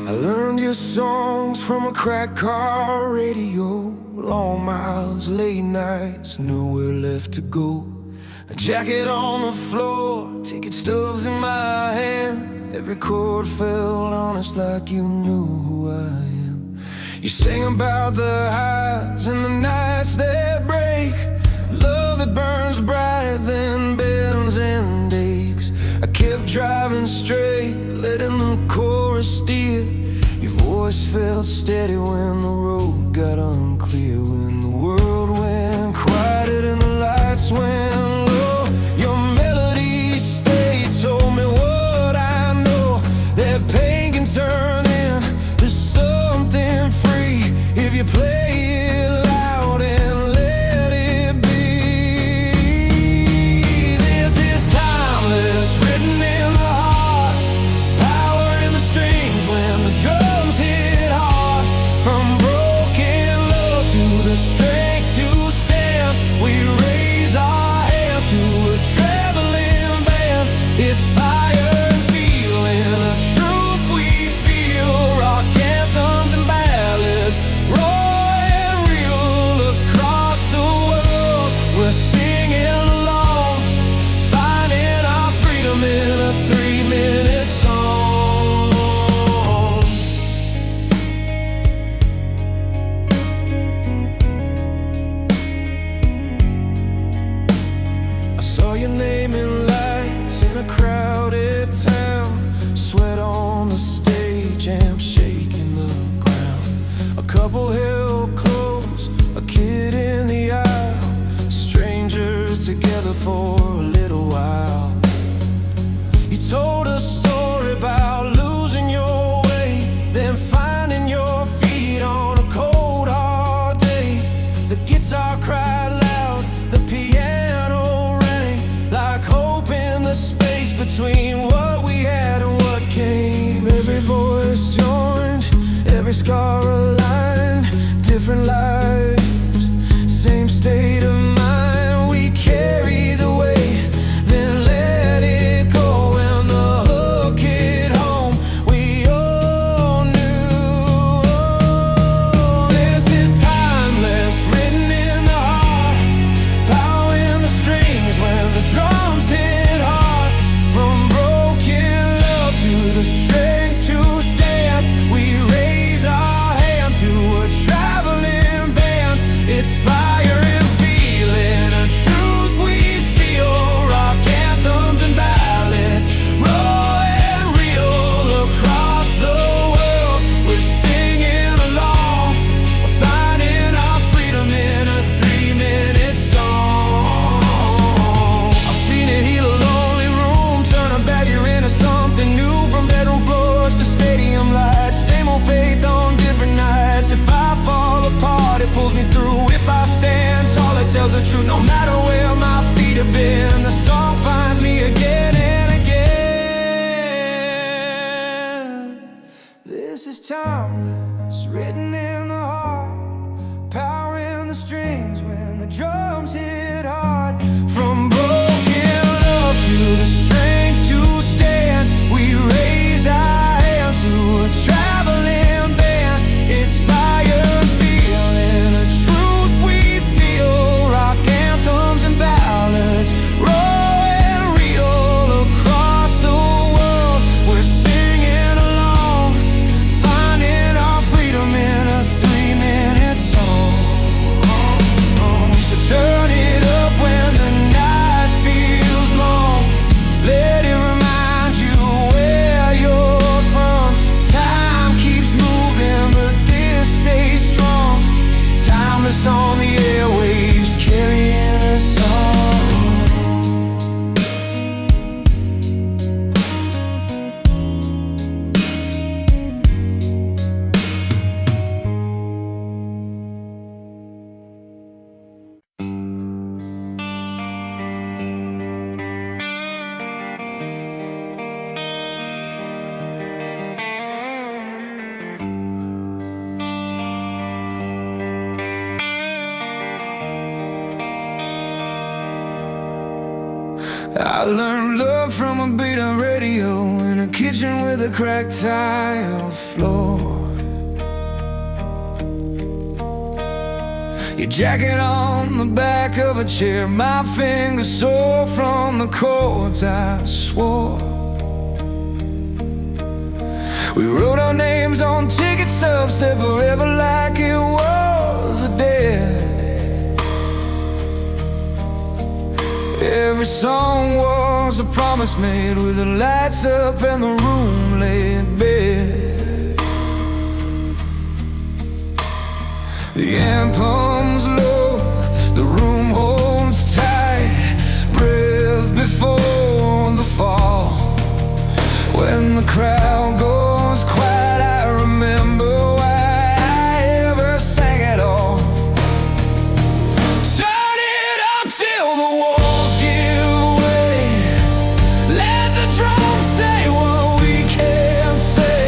I learned your songs from a cracked car radio. Long miles, late nights, nowhere left to go. A jacket on the floor, ticket stubs in my hand. Every chord felt honest, like you knew who I am. You sang about the highs and the nights that break, love that burns bright, then bends and aches. I kept driving straight, letting the chorus steer. Your voice felt steady when the road got unclear. When the world went quiet and the lights went low, your melody stayed, told me what I know, that pain can turn into something free if you play it loud and let it be. This is timeless, written in the heart, power in the strings when the drums hit hard. From broken love to the strength to stand, we raise our hands to a traveling band. It's fire and feeling, the truth we feel, rock anthems and ballads, raw and real across the world. We're singing along, finding our freedom in a 3-minute song. I saw your name in lights in a crowded town, sweat on the stage, amp shaking the ground. A couple held close, a kid in the aisle, strangers together for a little while. You told a story about losing your way, then finding your feet on a cold hard day. The guitar cried loud, the piano rang, like hope in the space between what we had and what came. Every voice joined, every scar aligned, different lives, same state of mind. We carry the weight, then let it go. When the hook hit home, we all knew. This is timeless, written in the heart, power in the strings when the drums hit hard. From broken love to the strength to stand, we raise our hands to a traveling band. It's fire and feeling, a truth we feel, rock anthems and ballads, raw and real across the world. We're singing along, finding our freedom in a 3-minute song. I've seen it heal a lonely room, turn a bad year into something new. From bedroom floors to stadium lights, same old faith on different nights. If I fall apart, it pulls me through. If I stand tall, it tells the truth. No matter where my feet have been, the song finds me again and again. This is timeless, written in the heart, power in the strings when the drums hit hard. From broken love to the strength to stand, we raise our hands to a traveling band. It's fire and feeling, a truth we feel, rock anthems and ballads, raw and real across the world. We're singing along, finding our freedom in a 3-minute song. So turn it up when the night feels long, let it remind you where you're from. Time keeps moving, but this stays strong. Timeless on the airwaves, carrying a song. I learned love from a beat on radio in in a kitchen with a cracked tile floor. Your jacket on the back of a chair, my fingers sore from the chords I swore. We wrote our names on ticket stubs, said forever like it was a debt. Every song was a promise made, with the lights up and the room laid bare. The amp hums low, the room holds tight, breath before the fall. When the crowd goes quiet, I remember why I ever sang at all. Turn it up till the walls give way. Let the drums say what we can't say.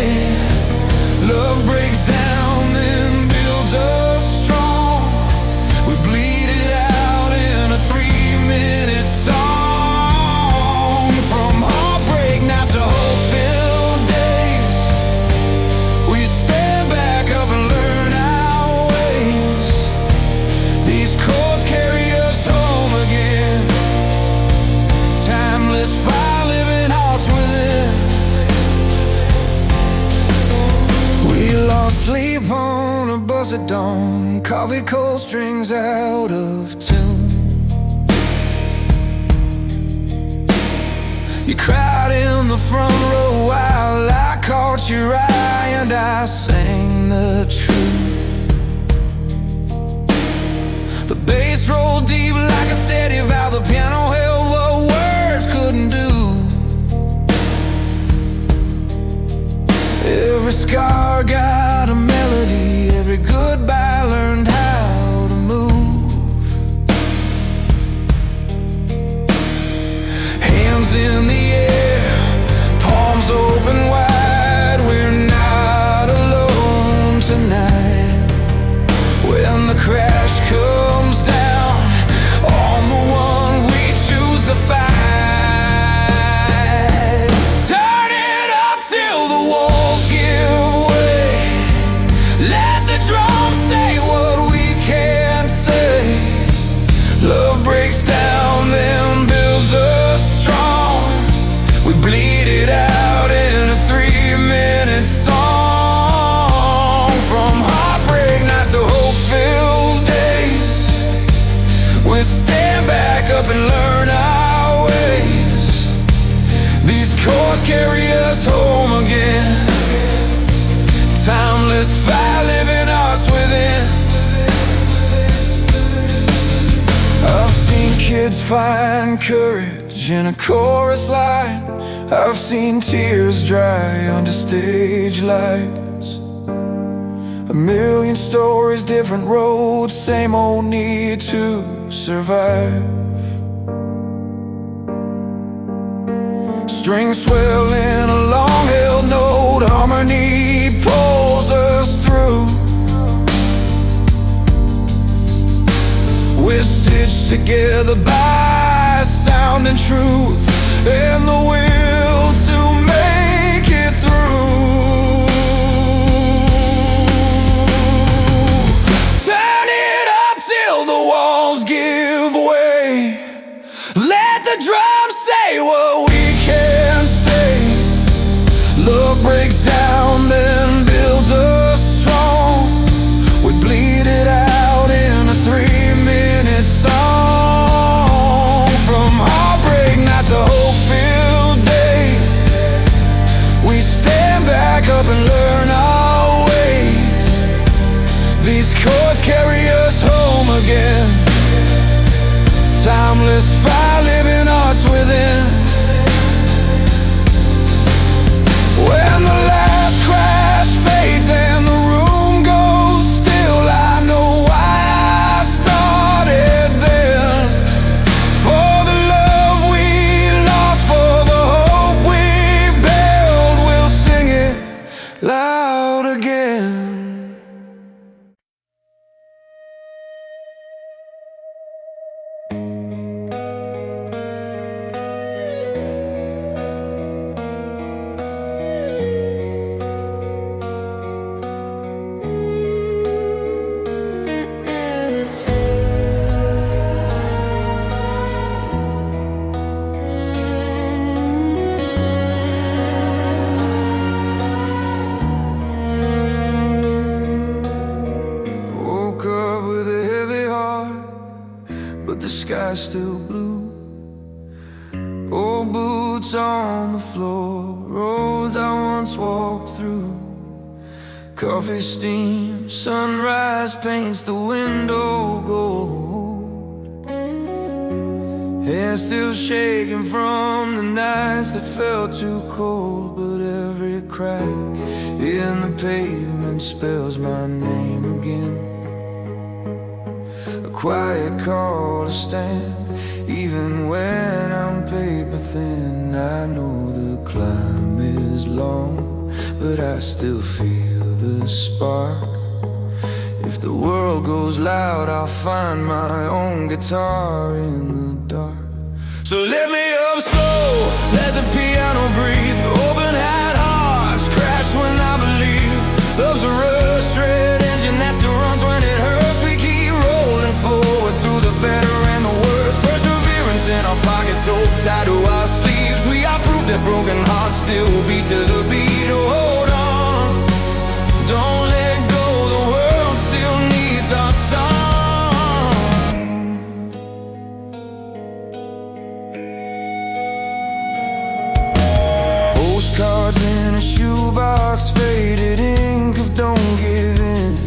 Love breaks down, then builds us strong. We bleed it out in a 3-minute song. From heartbreak now to hope-filled days, we stand back up and learn our ways. These chords carry us home again. Timeless fire, living hearts within. We lost sleep on a bus at dawn, coffee cold strings out of tune. You cried in the front row while I caught your eye and I sang the truth. The bass rolled deep like a steady valve, the piano held what words couldn't do. Every scar got a melody, every goodbye learned how to move. Hands in the air, palms open wide, we're not alone tonight. When the crash comes down on the one we choose to fight, turn it up till the walls give way. Let the drums say what we can't say. Love breaks down, then builds us strong. We bleed it out in a 3-minute song. From heartbreak nights to hope-filled days, we stand back up and learn our ways. These chords carry us home again. Timeless fire, living hearts within. I've seen kids find courage in a chorus line. I've seen tears dry under stage lights. A million stories, different roads, same old need to survive. Strings swell in a long-held note, harmony pulls us through. We're stitched together by sound and truth, and the will to make it through. Turn it up till the walls give way. Let the drums say what we can't say. Love breaks down, then builds us strong. We bleed it out in a 3-minute song. From heartbreak nights to hope-filled days, we stand back up and learn our ways. These chords carry us home again. Timeless fire, living hearts within. When the last crash fades and the room goes still, I know why I started then. For the love we lost, for the hope we built, we'll sing it loud again. roads I once walked through. Coffee steam, sunrise paints the window gold. Hair still shaking from the nights that felt too cold. But every crack in the pavement spells my name again. A quiet call to stand, even when I'm paper thin. I know the climb is long, but I still feel the spark. If the world goes loud, I'll find my own guitar in the dark. So let me up slow, let the piano breathe. Open-hat hearts crash when I believe. Love's a rust-red engine that still runs when it hurts. We keep rolling forward through the better and the worst. Perseverance in our pockets, hold tight to our sleeves. We are proof that broken hearts still beat to the beat. Oh, hold on, don't let go, the world still needs our song. Postcards in a shoebox, faded ink of don't give in.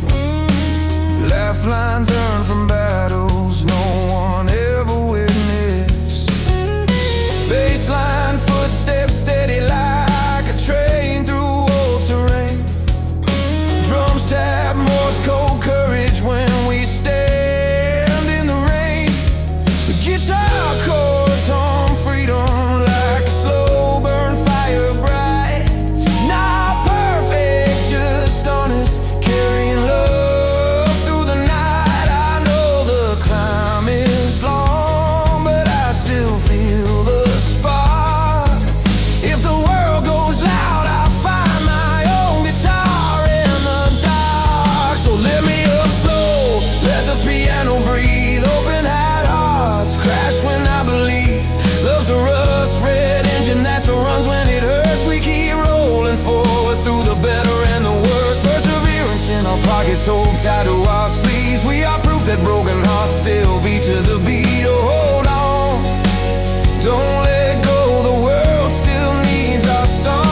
Lifelines earned from battles no one ever witnessed. Baseline footsteps steady like a train through old terrain. Drums tap Morse code courage when we stand in the rain. The guitar chords hum freedom like a slow burn fire bright. Not perfect, just honest, carrying love through the night. I know the climb is long, but I still feel the spark. If the world goes loud, I'll find my own guitar in the dark. So let me up slow, let the piano breathe. Open-hat hearts crash when I believe. Love's a rust-red engine that still runs when it hurts. We keep rolling forward through the better and the worst. Perseverance in our pockets, hold tight to our sleeves. We are proof that broken hearts still beat to the beat. Oh, hold on, don't let go, the world still needs our song.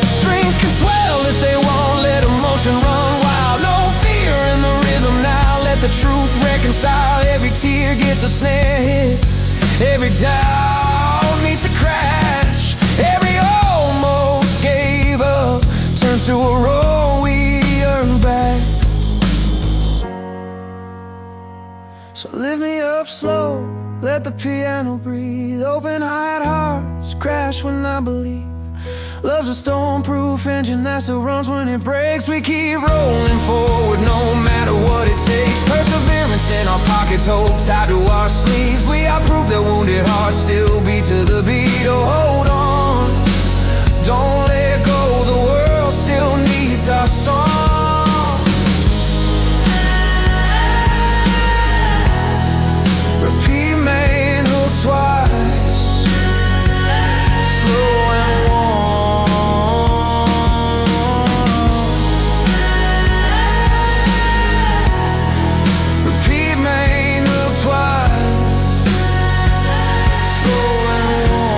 Strings can swell if they won't let emotion run wild. No fear in the rhythm now, let the truth reconcile. Every tear gets a snare hit, every doubt meets a crash. Every almost gave up turns to a roll we earn back. So lift me up slow, let the piano breathe. Open-eyed hearts crash when I believe. Love's a stone-proof engine that still runs when it breaks. We keep rolling forward no matter what it takes. Perseverance in our pockets, hope tied to our sleeves. We are proof that wounded hearts still beat to the beat. Oh, hold on, don't let go, the world still needs our song. Repeat main hook twice, slow and warm. Repeat main hook twice, slow and warm.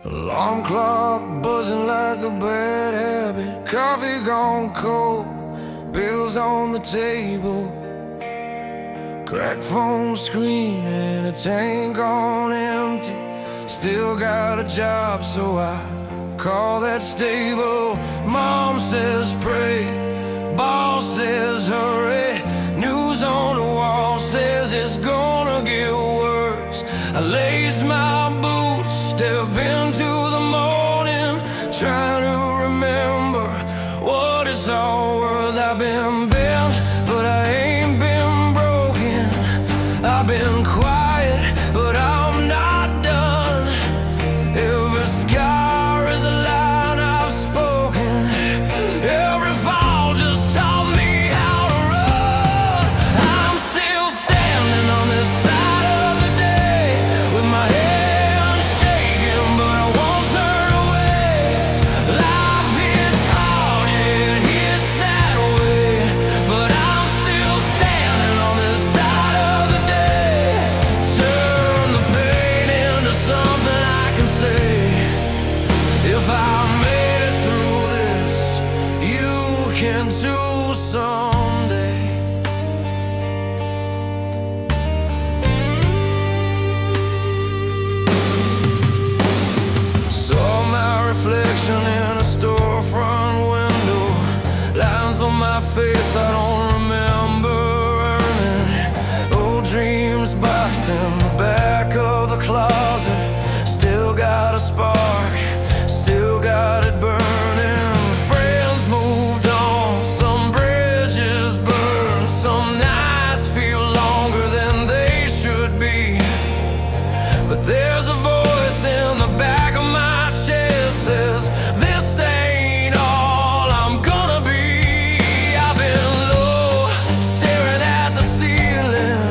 Alarm clock buzzing like a bad habit. Coffee gone cold, bills on the table. Cracked phone screen and a tank on empty. Still got a job, so I call that stable. Mom says pray, boss says hurry. News on the wall says it's gonna get worse. I lace my boots, step into the morning, trying to remember what it's all worth. I've been bent, but I ain't been broken. I've been quiet, but I'm not done. Every scar is a line I've spoken. Every fall just taught me how to run. I'm still standing on this side of the day, with my head shaking, but I won't turn away. Life hits hard, yeah, it hits that way, but I'm still standing on this side of the day. Turn the pain into something I can say. If I made it through this, you can too someday. Saw my reflection in a storefront window. Lines on my face I don't remember earning. Old dreams boxed in the back of the closet. Still got a spark, still got it burning. Friends moved on, some bridges burned. Some nights feel longer than they should be, but there's a voice in the back of my chest says this ain't all I'm gonna be. I've been low, staring at the ceiling,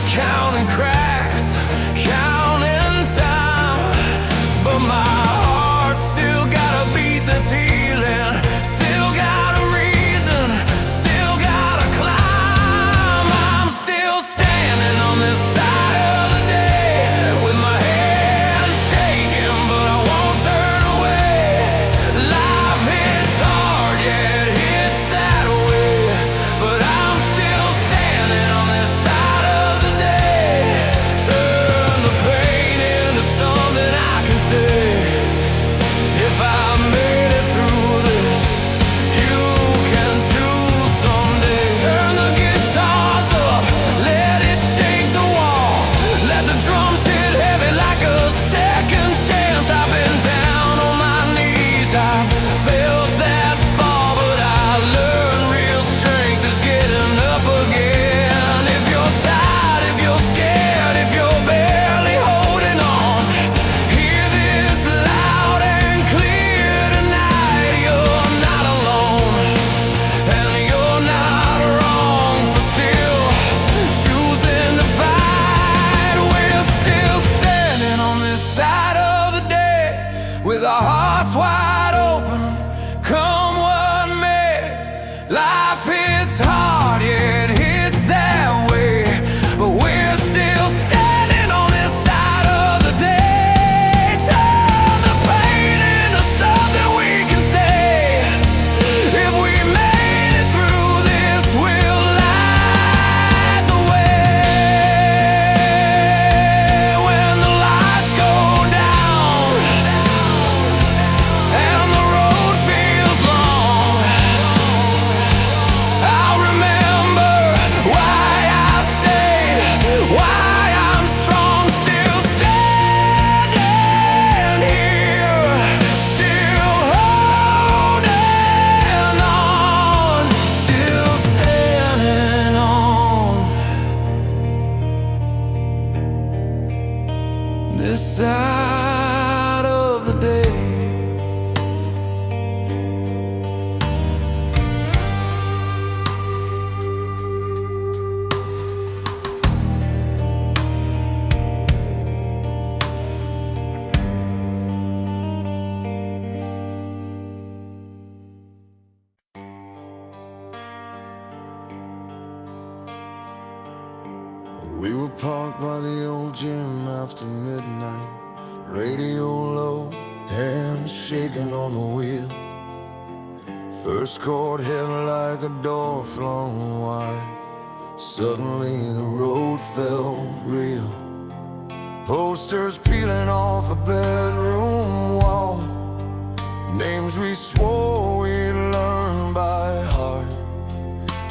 counting cracks, counting time, but my heart still got a beat that's healing. Still got a reason, still gotta climb. I'm still standing on this side of the day, with my head shaking, but I won't turn away. Life hits hard, yeah, it hits that way, but I'm still standing on this side of the day. Turn the pain into something I can say. If I made it through this, you can too someday. Turn the guitars up, let it shake the walls, let the drums hit heavy like a second chance. I've been down on my knees, I've felt that fall, but I learned real strength is getting up again. If you're tired, if you're scared, if you're barely holding on, hear this loud and clear tonight. You're not alone, and you're not wrong for still choosing to fight. We're still standing on this side of the day, with our hearts wide open, come what may. Life hits hard, yeah, it hits that way, but we're still standing on this side of the day. Turn the pain into something we can say. If we made it through this, we'll light the way. When the lights go down and the road feels long, I'll remember why I stayed, why I'm strong, still standing here, still holding on, still standing on this side of the day. We were parked by the old gym after midnight, radio low, hands shaking on the wheel. First chord hit like a door flung wide, Suddenly the road felt real. Posters peeling off a bedroom wall, names we swore we'd learn by heart.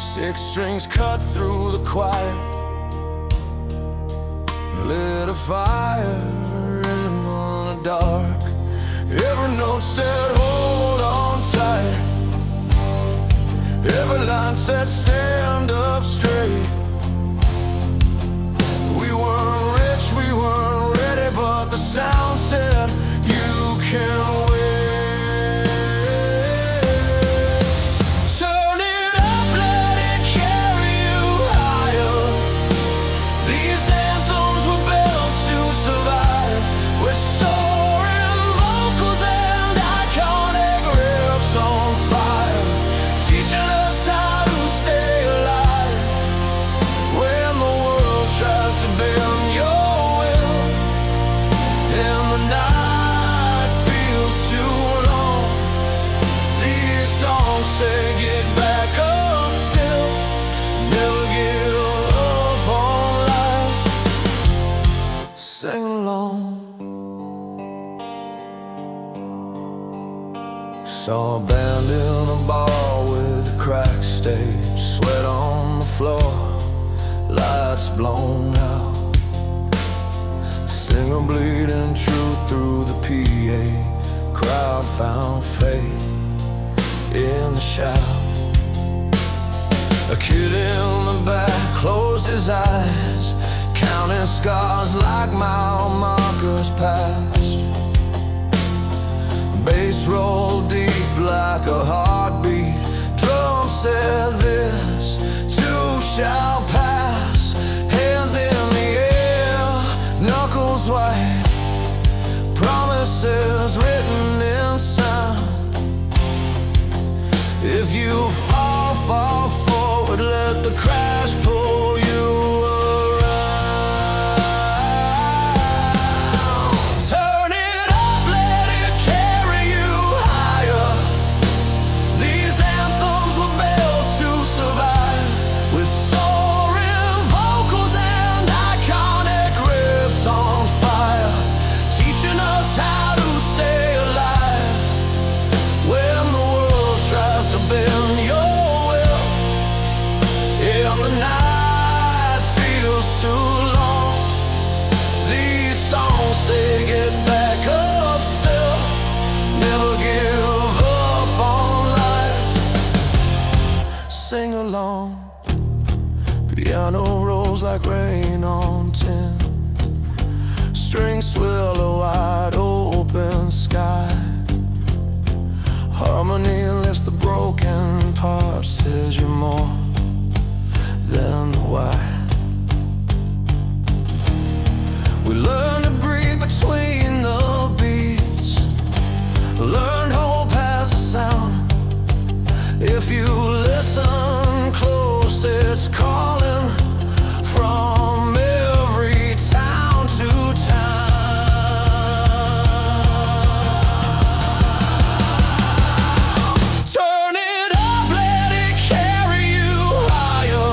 6 strings cut through the quiet, lit a fire in the dark. Every note said, hold on tight. Every line said, stand up straight. We weren't rich, we weren't ready, but the sound said, you can wait. Turn it up, let it carry you higher. These anthems were built to survive, with soaring vocals and iconic riffs on fire, teaching us how to stay alive when the world tries to bend your will and the night feels too long. These songs say, get back up still, never give up on life. Sing along. Saw a band in a bar with a cracked stage, sweat on the floor, lights blown out. Singer bleeding truth through the PA, crowd found faith in the shout. A kid in the back closed his eyes, counting scars like mile markers past. Bass rolled deep like a heartbeat. Drum said, this too shall pass. Hands in the air, knuckles white, promises written in sound. If you fall, fall forward, let the crash pull you around. Turn it up, let it carry you higher. These anthems were built to survive, with soaring vocals and iconic riffs on fire, teaching us how to stay alive when the world tries to bend your will and the night feels too long. These songs say, get back up still, never give up on life. Sing along. Piano rolls like rain on tin, strings swirl a wide open sky. Harmony lifts the broken parts, says you're more than the why. We learn to breathe between the beats, learned hope has a sound. If you listen close, it's calling from every town to town. Turn it up, let it carry you higher.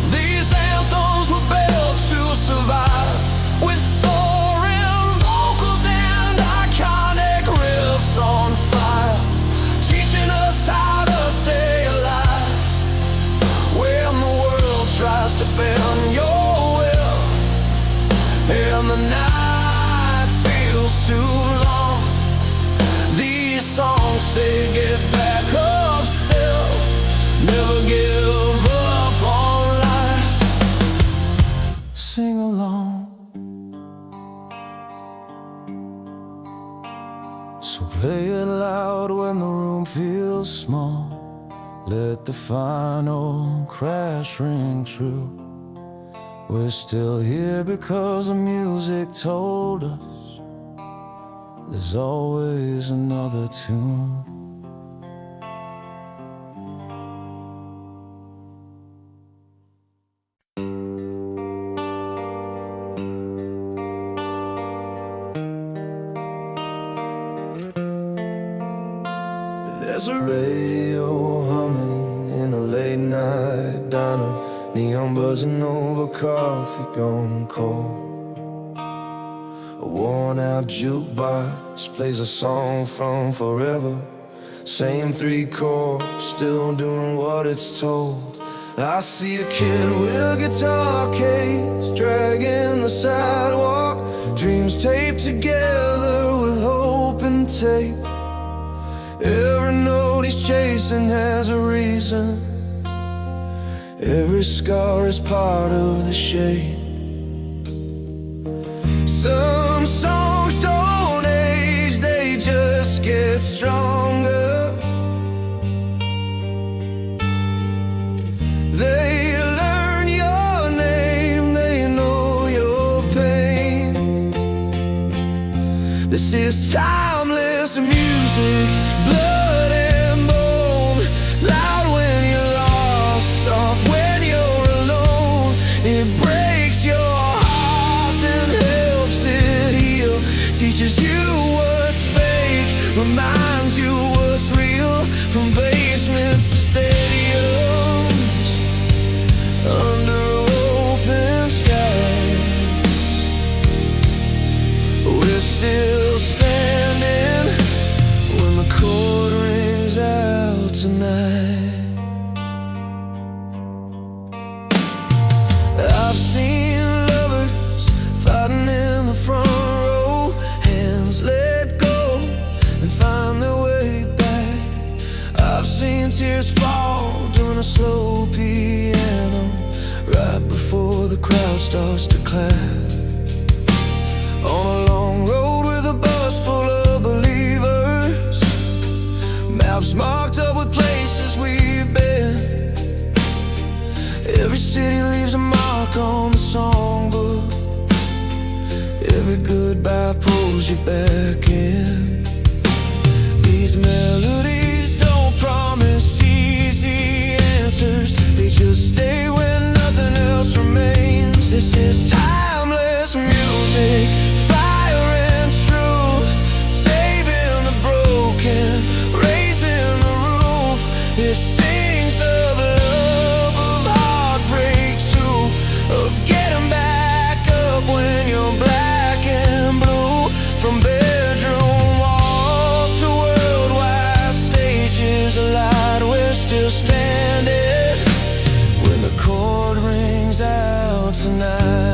These anthems were built to survive, with soaring vocals and iconic riffs on fire, teaching us how to stay alive when the world tries to bend your will and the night feels too long. These songs say, get back up still, never give up on life. Sing along. So play it loud when the room feels small, let the final crash ring true. We're still here because the music told us there's always another tune. There's a radio humming in a late night diner Neon buzzing over, coffee gone cold. A worn-out jukebox plays a song from forever. Same three chords, still doing what it's told. I see a kid with a guitar case dragging the sidewalk, dreams taped together with hope and tape. Every note he's chasing has a reason. Every scar is part of the shape. Some songs don't age, they just get stronger. They learn your name, they know your pain. This is timeless music, blood and bone. Loud when you're lost, soft when you're alone. It breaks your heart, then helps it heal. Teaches you what's fake, reminds you what's real. From basements to stadiums, under open skies, we're still standing when the chord rings out tonight. I've seen lovers fighting in the front row, hands let go and find their way back. I've seen tears fall during a slow piano, right before the crowd starts to clap. On a long road with a bus full of believers, maps marked up with places we've been. Every city leaves a mark on the songbook. Every goodbye pulls you back in. These melodies don't promise easy answers, they just stay when nothing else remains. This is timeless music, fire and truth, saving the broken, raising the roof. It sings of love, of heartbreak too, of getting back up when you're black and blue. From bedroom walls to worldwide stages alight, we're still standing when the chord rings out tonight.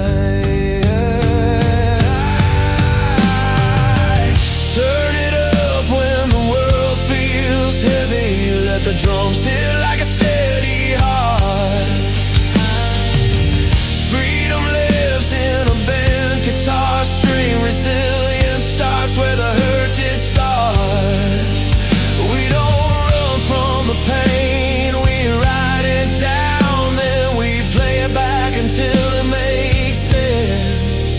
Turn it up when the world feels heavy, let the drums hit like a steady heart. Freedom lives in a band, guitar string, resilience starts where the hurt did start. We don't run from the pain, we write it down, then we play it back until it makes sense.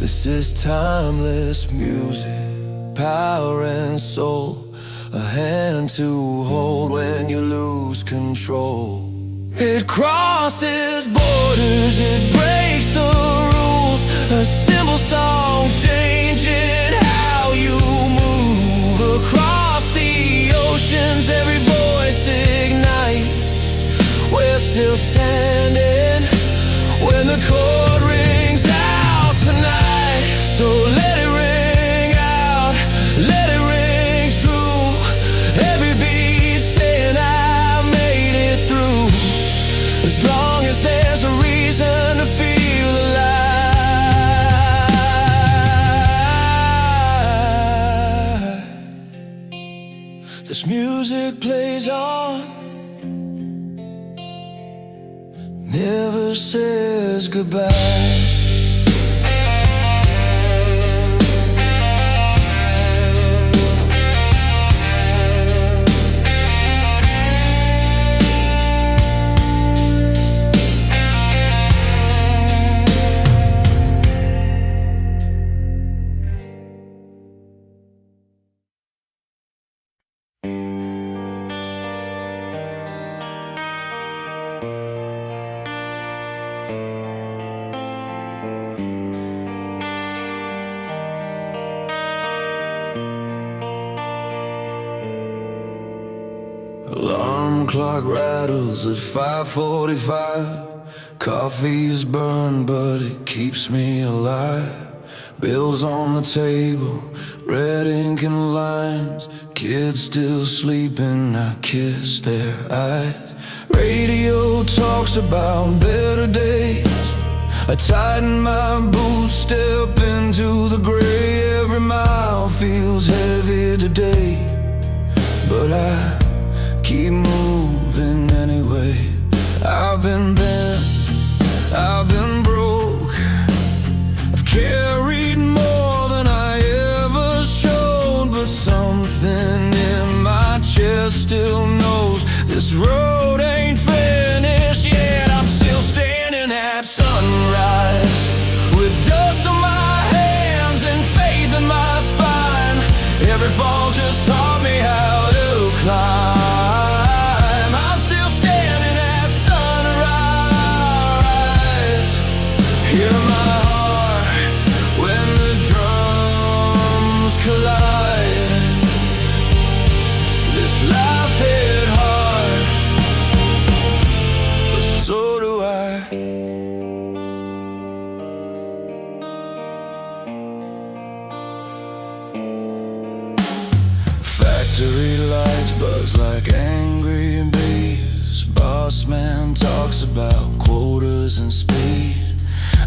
This is timeless music, power and soul, a hand to hold when you lose control. It crosses borders, it breaks the rules, a simple song changing how you move. Across the oceans, every voice ignites. We're still standing when the chord rings out tonight. So let it ring out, let it ring true. Every beat saying I made it through. As long as there's a reason to feel alive, this music plays on, never says goodbye. clock rattles at 5:45. Coffee is burned, but it keeps me alive. Bills on the table, red ink and lines. Kids still sleeping, I kiss their eyes. Radio talks about better days. I tighten my boots, step into the gray. Every mile feels heavy today, but I keep moving anyway. I've been bent, I've been broke, I've carried more than I ever showed, but something in my chest still knows this road ain't finished yet. I'm still standing at sunrise, with dust on my hands and faith in my spine. Every fall just taught me how to climb. I'm still standing at sunrise. Hear my heart when the drums collide. This life hit hard, but so do I. Factory lights buzz like angry bees. Boss man talks about quotas and speed.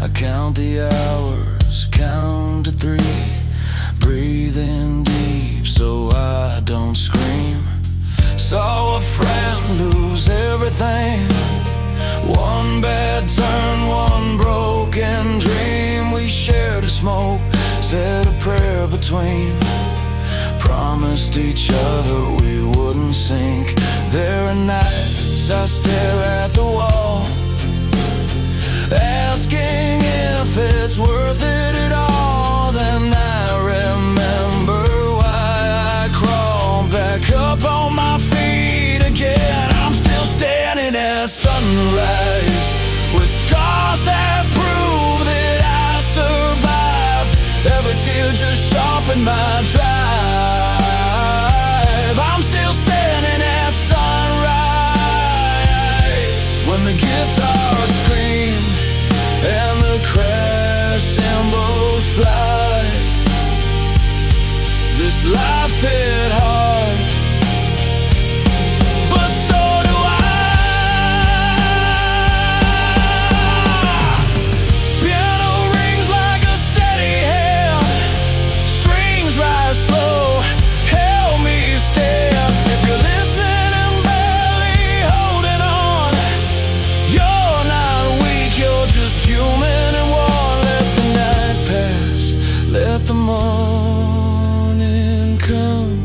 I count the hours, count to 3, breathing deep so I don't scream. Saw a friend lose everything. One bad turn, one broken dream. We shared a smoke, said a prayer between. Promised each other we wouldn't sink. There are nights I stare at the wall, asking if it's worth it at all. Then I remember why I crawled back up on my feet again. I'm still standing at sunrise, with scars that prove that I survived. Every tear just sharpened my drive. I'm still standing at sunrise, when the guitars scream and the crash cymbals fly. This life hit hard, but so do I. Piano rings like a steady hand, strings rise slow, help me stand. If you're listening and barely holding on, you're not weak, you're just human and worn. Let the night pass, let the morning come.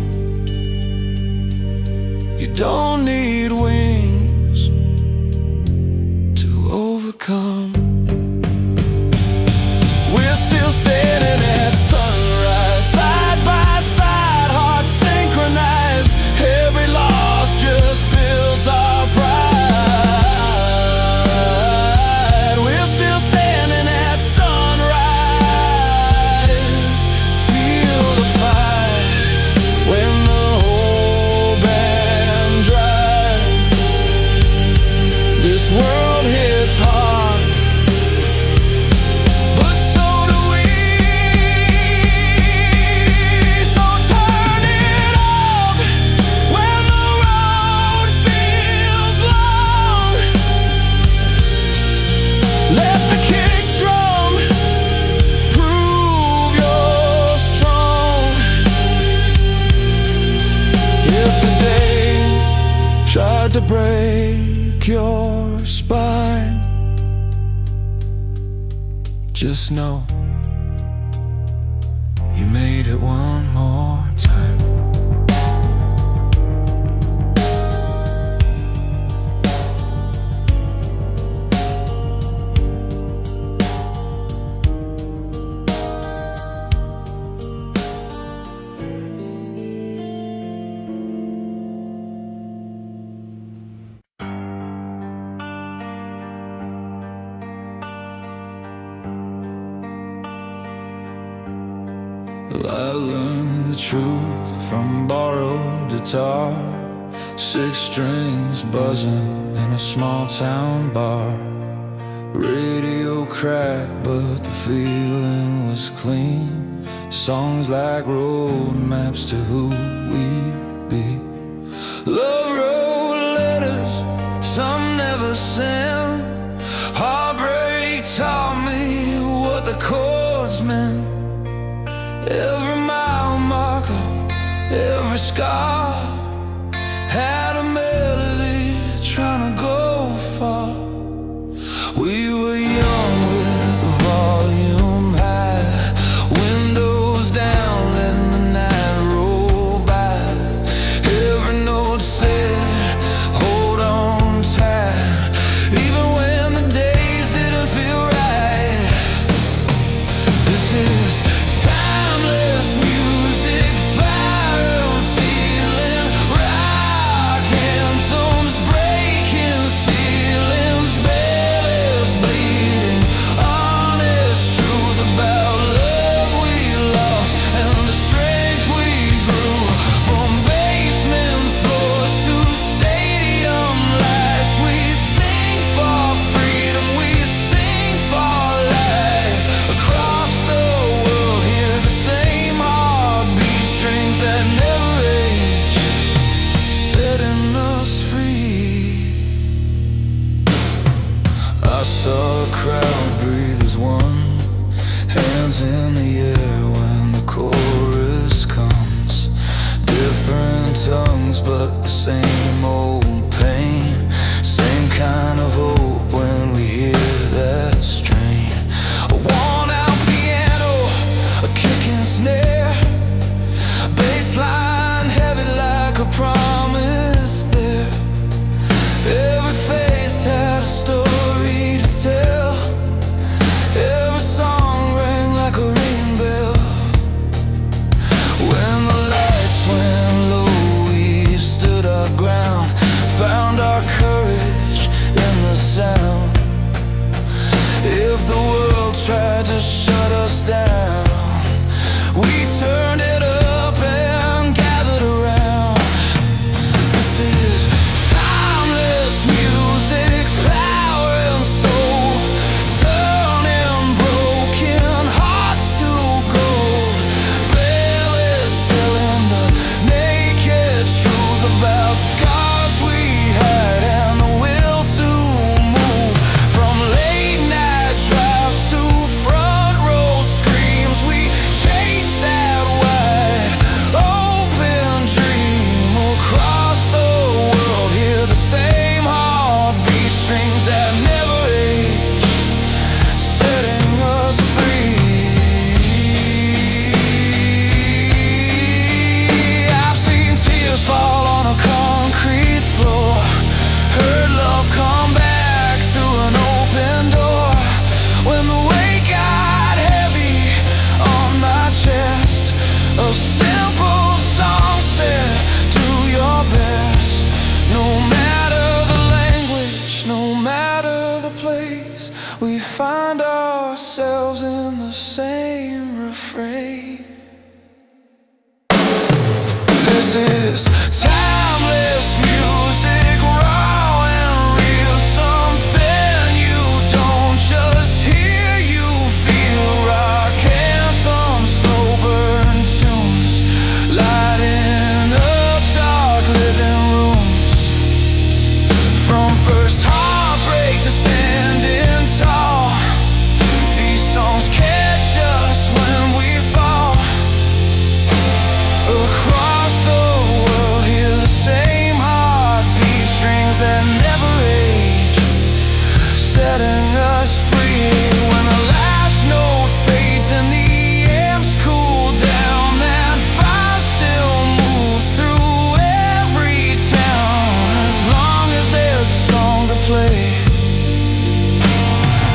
You don't need wings to overcome. We're still standing at sunrise, side by side, hearts synchronized. Every loss just builds our pride. We're still standing at sunrise. Feel the fight when the whole band drives. This world hits hard, but so do we. So turn it up when the road feels long. Let the kick drum prove you're strong. If today tried to break your spine, just know you made it one more time. I learned the truth from borrowed guitar. Six strings buzzing in a small town bar. Radio cracked, but the feeling was clean. Songs like road maps to who we'd be. Love wrote letters, some never sent. Heartbreak taught me what the chords meant. Every mile marker, every scar had a melody trying to go far. We were young with the volume high, windows down, letting the night roll by. Every note said, hold on tight, even when the days didn't feel right. This is timeless music, fire and feeling, rock anthems, breaking ceilings, bells bleeding, honest truth about love we lost and the strength we grew. From basement floors to stadium lights, we sing for freedom, we sing for life. Across the world, hear the same heartbeat, strings that never age, setting us free. I saw a crowd breathe as one, hands in the air when the chorus comes. Different tongues, but the same old pain. Same kind of hope when we hear that strain. A worn-out piano, a kicking snare, bass line heavy like a promise there. Every face had a story to tell. Every song rang like a ringing bell. When the lights went low, we stood our ground, found our courage in the sound. If the world tried to shut us down, we turned it up and gathered around. This is timeless music, power and soul, turning broken hearts to gold. Ballads telling the naked truth about scars we had and the will to move. From late night drives to front row screams, we chase that wide open dream. Across the world, hear the same heartbeat, strings that never age, setting us free. I've seen tears fall on a concrete floor, heard love come back through an open door. When the weight got heavy on my chest, a simple song said, do your best. No matter the language, no matter the place, we find ourselves in the same refrain. This is timeless music, raw and real, something you don't just hear, you feel. Rock anthems, slow burn tunes, lighting up dark living rooms. From first heartbreak to standing tall, these songs catch us when we fall. Across the world, hear the same heartbeat, strings that never age, setting us free. When the last note fades and the amps cool down, that fire still moves through every town. As long as there's a song to play,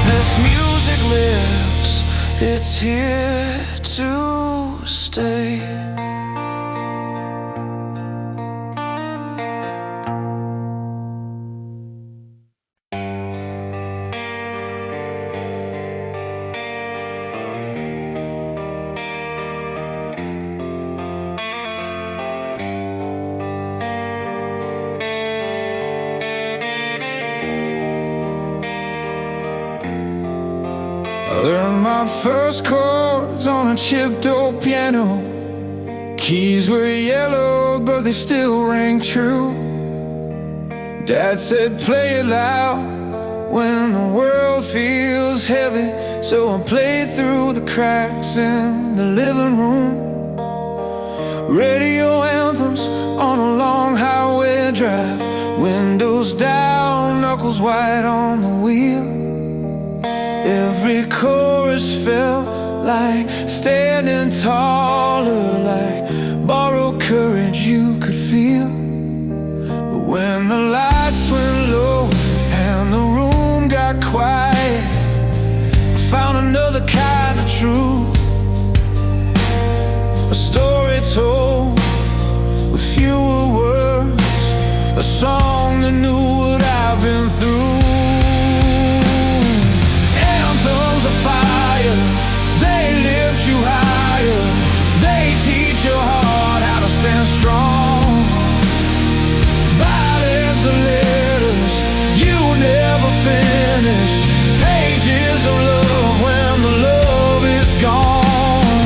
this music lives, it's here to stay. my first chords on a chipped old piano. Keys were yellow, but they still rang true. Dad said play it loud when the world feels heavy, so I played through the cracks in the living room. Radio anthems on a long highway drive, windows down, knuckles white on the wheel. Every chorus felt like standing taller, like borrowed courage you could feel. But when the lights went low and the room got quiet, I found another kind of truth, a story told with fewer words, a song that knew what I've been through. Anthems of fire, they lift you higher, they teach your heart how to stand strong. Ballads of letters you never finish, pages of love when the love is gone.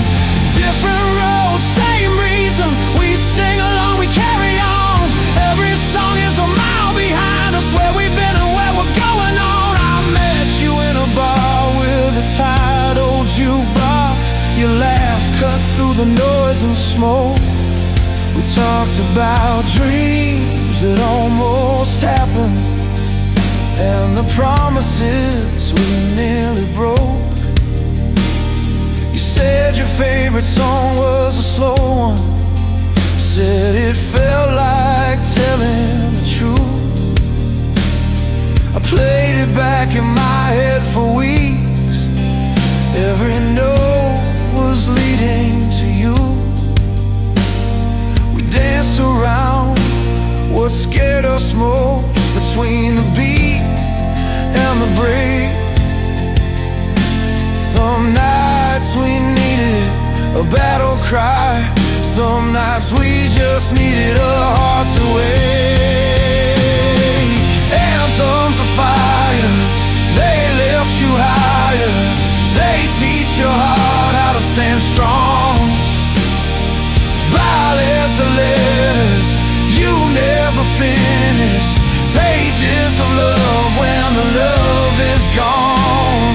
Different roads, same reason, we sing along, we carry on. Every song is a mile behind us, where we've been and where we're going on. I met you in a bar with a tired old jukebox. Your laugh cut through the noise and smoke. We talked about dreams that almost happened, and the promises we nearly broke. You said your favorite song was a slow one, said it felt like telling the truth. I played it back in my head for weeks, every note was leading to you. We danced around what scared us most, between the beat and the break. Some nights we needed a battle cry, some nights we just needed a heart to wake. Anthems of fire, they lift you higher, they teach your heart how to stand strong. Ballads of letters you never finish, pages of love when the love is gone.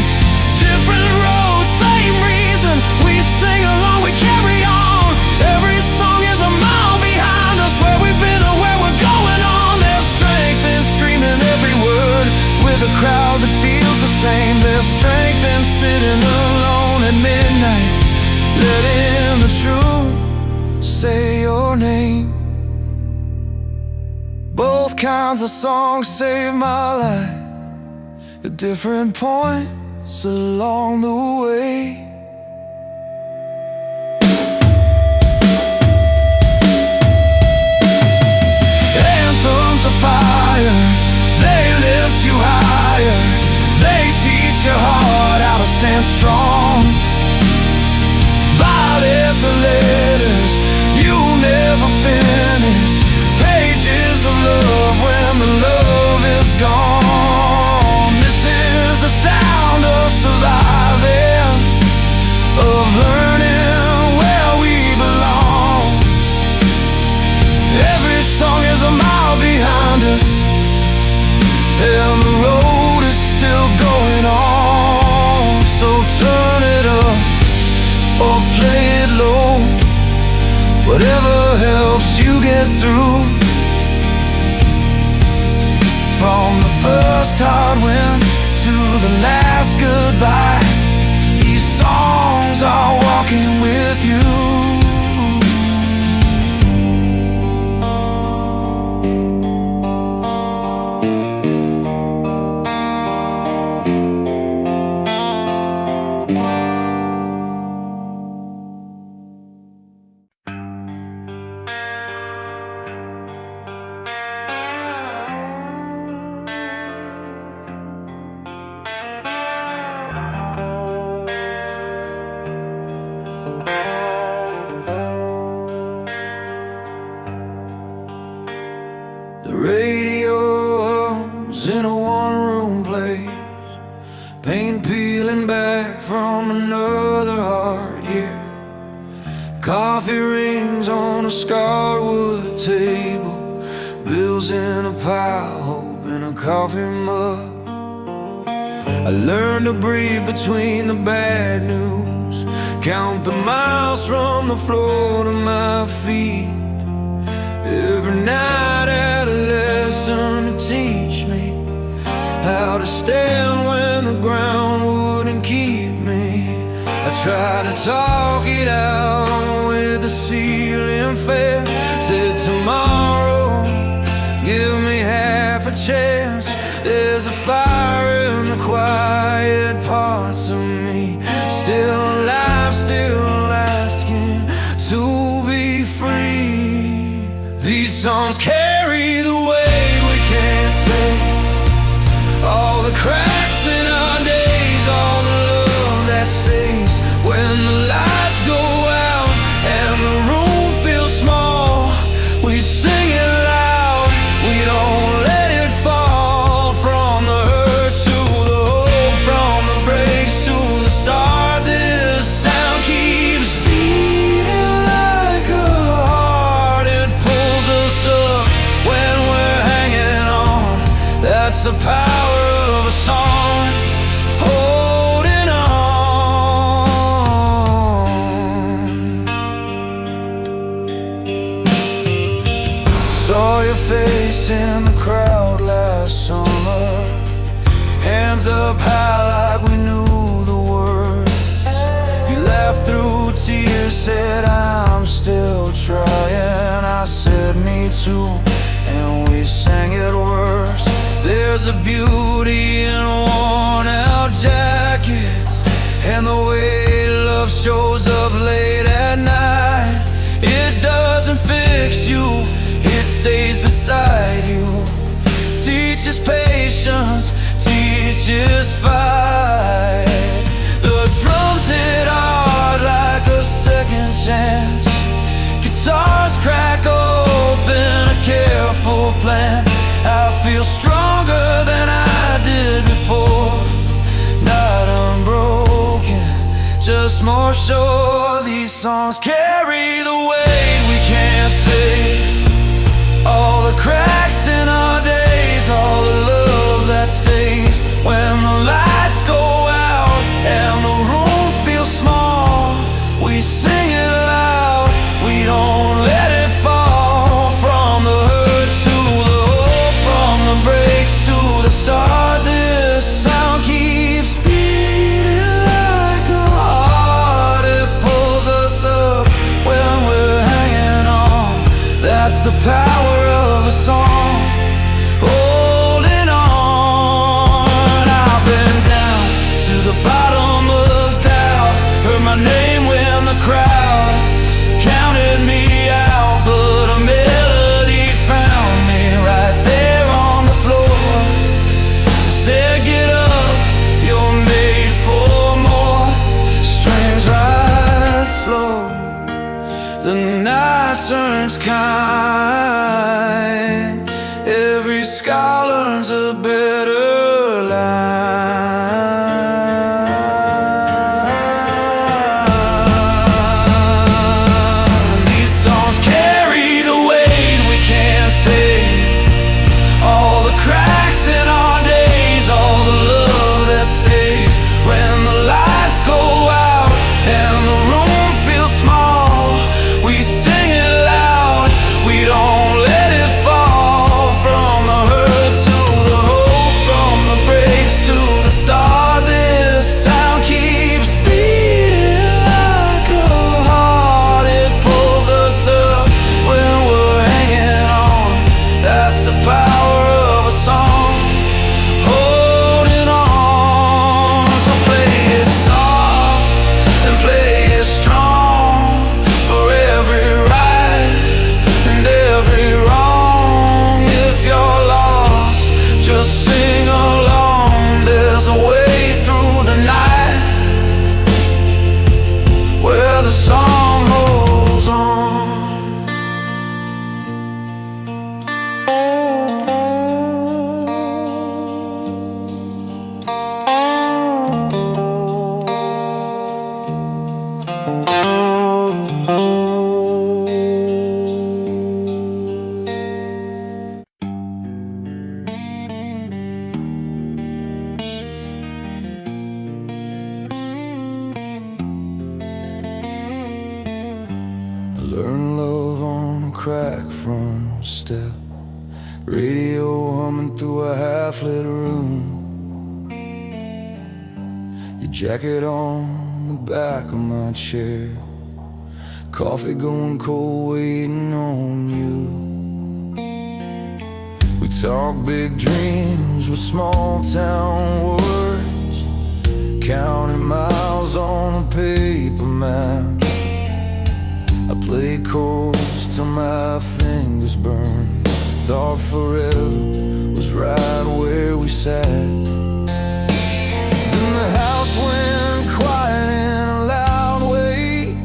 Different roads, same reason, we sing along, we carry on. Every song is a mile behind us, where we've been and where we're going on. There's strength in screaming every word with a crowd that feels the same. There's strength in sitting alone at midnight, letting the truth say your name. Both kinds of songs saved my life at different points along the way. Anthems of fire, they lift you higher, they teach your heart how to stand strong. Ballads of letters you never finish, pages of love when the love is gone. This is the sound of surviving, of learning where we belong. Every song is a mile behind us, and the road is still going on. So turn it up or play it low, whatever helps you get through. From the first hard win to the last goodbye, these songs are walking with you. here. Coffee rings on a scarred wood table, bills in a pile, hope in a coffee mug. I learned to breathe between the bad news, count the miles from the floor to my feet. Every night had a lesson to teach me how to stand when the ground wouldn't keep me. I tried to talk it out with the ceiling fan, said tomorrow, give me half a chance. There's a fire in the quiet parts of me, still alive, still asking to be free. These songs carry the weight we can't say, all the cracks in our days, all the love that stays when the lights go out and the room feels small. We sing it loud, we don't let it fall. From the hurt to the hope, from the breaks to the start, this sound keeps beating like a heart. It pulls us up when we're hanging on. That's the power of a song, holding on. Saw your face in the crowd last summer, hands up high like we knew the words. You laughed through tears, said I'm still trying. I said me too, and we sang it worse. There's a beauty in worn out jackets and the way love shows up late at night. It doesn't fix you, it stays beside you. Teaches patience, teaches fight. The drums hit hard like a second chance. Guitars crack open a careful plan. I feel stronger than I did before, not unbroken, just more sure. These songs carry the weight we can't say, all the cracks in our days, all the love that stays when the lights go out and the room feels small. We sing it loud, we don't let it fall. From the hurt to the hope, from the breaks to the start, this sound keeps beating like a heart. It pulls us up when we're hanging on. That's the power of a song, holding on. I've been down to the bottom of doubt, heard my name when the crowd counted me out, but a melody found me right there on the floor. Said get up, you're made for more. Strings rise slow, the night turns kind. Every scar learns a better line. These songs carry the weight we can't say, all the cracks in our days, all the love that stays when the lights go out and the room feels small. We sing it loud, we don't Learn love on a crack front step, radio humming through a half-lit room, your jacket on the back of my chair, coffee going cold waiting on you. We talk big dreams with small town words, counting miles on a paper map. I play chords till my fingers burn. Thought forever was right where we sat. Then the house went quiet in a loud way.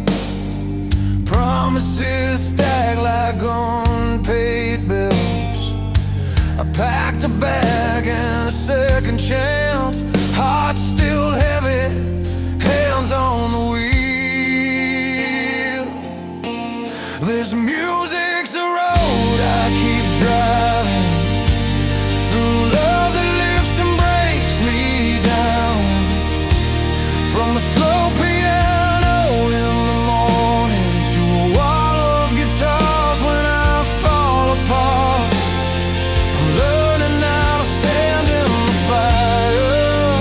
Promises stacked like unpaid bills. I packed a bag and a second chance, heart still heavy, hands on the wheel. This music's a road I keep driving through, love that lifts and breaks me down. From a slow piano in the morning to a wall of guitars when I fall apart. I'm learning how to stand in the fire,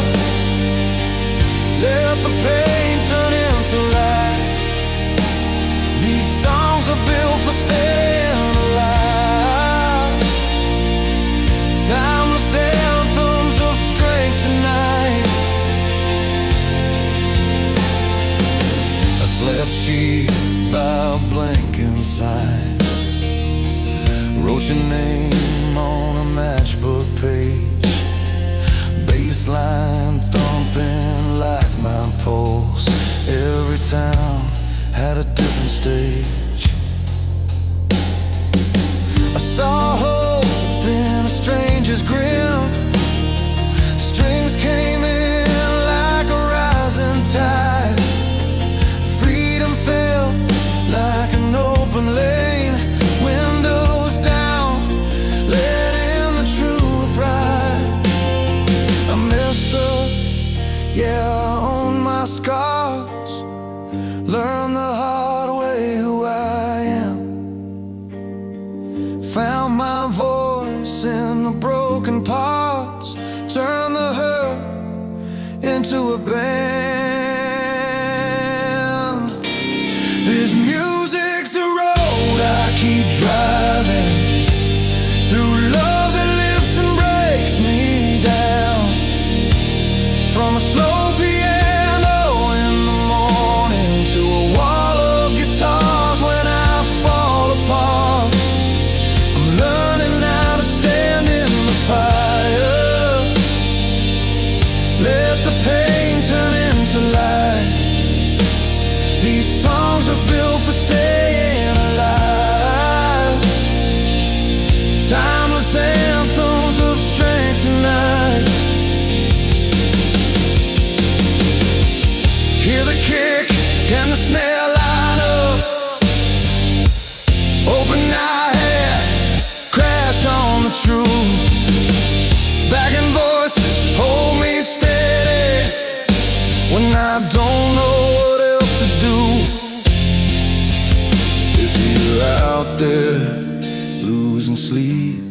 let the pain turn into light. These songs are built for staying alive, timeless anthems of strength tonight. I slept cheap by a blank inside, wrote your name on a matchbook page, bassline thumping like my pulse. Every town had a different stage. I saw hope in a stranger's grin. Strings came in like a rising tide. Freedom felt like an open lane. Windows down, letting the truth ride. I messed up, yeah, I own my scars. Learn the hard way who I am. Found my voice in the broken parts. Turn the hurt into a band. This music's a road I keep driving through, love that lifts and breaks me down. From a slow piano in the morning to a wall of guitars when I fall apart. I'm learning how to stand in the fire, let the pain turn into light. These songs are built for staying alive, timeless anthems of strength tonight. Hear the kick and the snare line up, open eye head, crash on the truth. Backing voices hold me steady when I don't know what else to do. If you're out there losing sleep,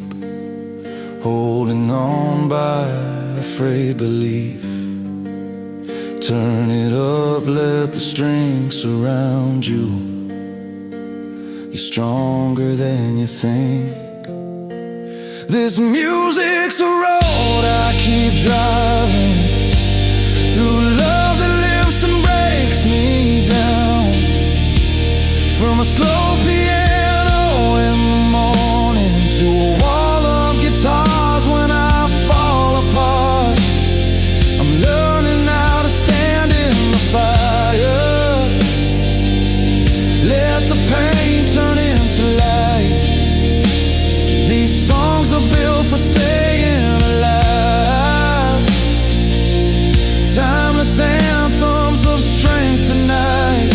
holding on by afraid belief, turn it up, let the strings surround you. You're stronger than you think. This music's a road I keep driving through, love that lifts and breaks me down. From a slow piano in the morning to a wall of guitars when I fall apart. I'm learning how to stand in the fire, let the pain turn into light. These songs are built for staying alive, timeless anthems of strength tonight.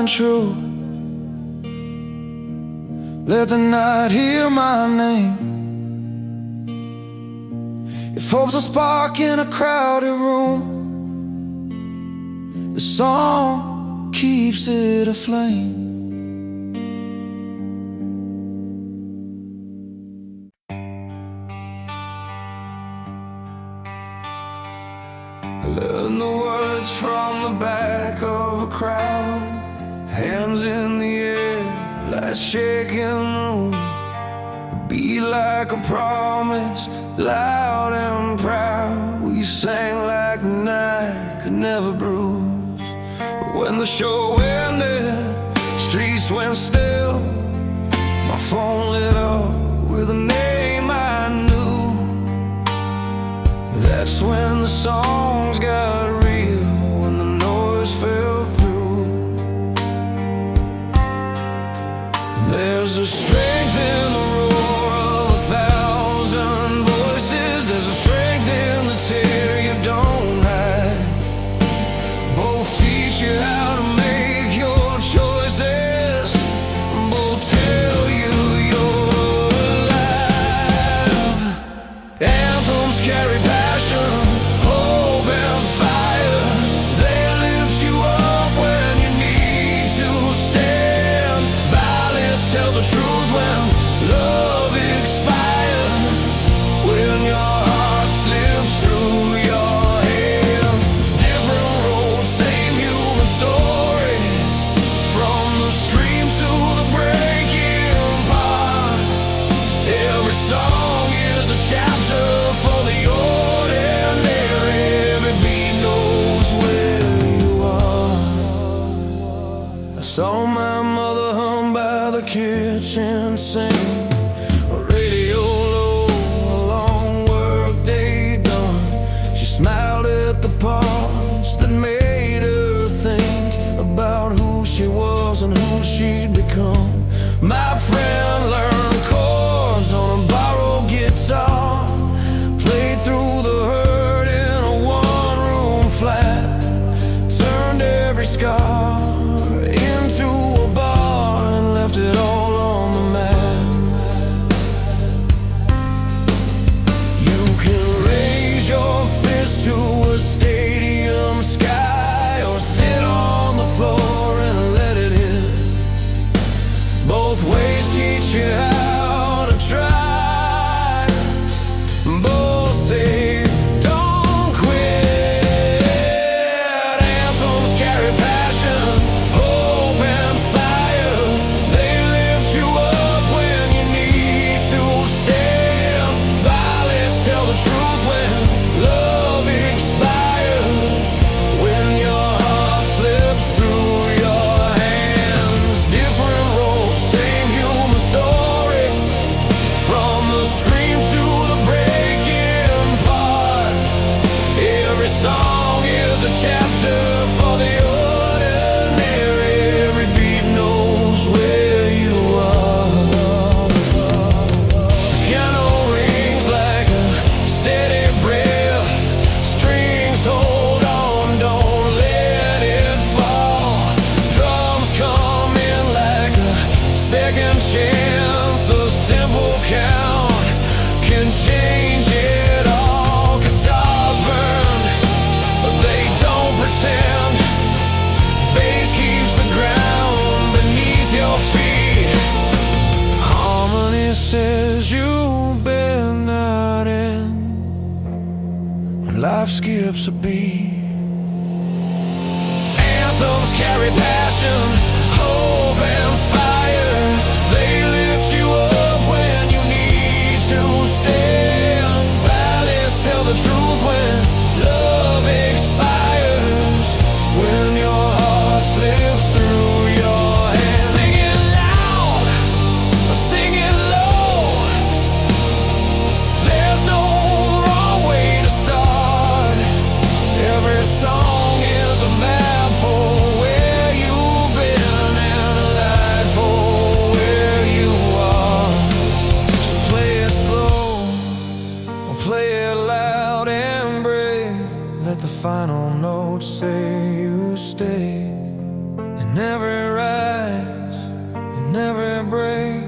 true. Let the night hear my name. If hope's a spark in a crowded room, the song keeps it aflame. I learned the words from the back of a crowd, hands in the air, lights shaking the room. Be like a promise, loud and proud. We sang like the night could never bruise. But when the show ended, streets went still. My phone lit up with a name I knew. That's when the songs got real, when the noise fell through. There's a strength in the roar of 1,000 voices. There's a strength in the tear you don't hide. Both teach you how to make your choices. Both tell you you're alive. Anthems carry passion, hope and fire. They lift you up when you need to stand. Ballads tell the truth when love expires. When your heart slips through your hands. Different roads, same human story. From the scream to the breaking part. Every song is a chapter for the ordinary. Every beat knows where you are. I saw my mother hum by the kitchen sink, radio low, a long work day done. She smiled at the parts that made her think about who she was and who she'd become. My friend learned chords on a borrowed guitar, played through the hurt in a one-room flat, turned every scar into a bar and left it all on the map. You can raise your fist to a stadium sky, or sit on the floor and let it hit. Both ways teach you how to try. Both say don't quit. Anthems carry passion, hope and fire. They lift you up when you need to stand. Ballads tell the truth when love expires. When your heart slips through your hands. Different roads, same human story. From the scream to the breaking part. Every song is a chapter for the ordinary. Every beat knows where you are. The piano rings like a steady breath. Strings hold on, don't let it fall. Drums come in like a second chance. A simple count can change it all. Guitars burn, but they don't pretend. Bass keeps the ground beneath your feet. Harmony says you've been not in when life skips a beat. Anthems carry passion, hope and fire. They lift you up when you need to stand. Ballads tell the truth when love expires. When your heart slips through your hands. Sing it loud, sing it low. There's no wrong way to start. Every song is a map for where you've been and a light for where you are. So play it slow, or play it loud and brave. Let the final notes say you stay. And every every break.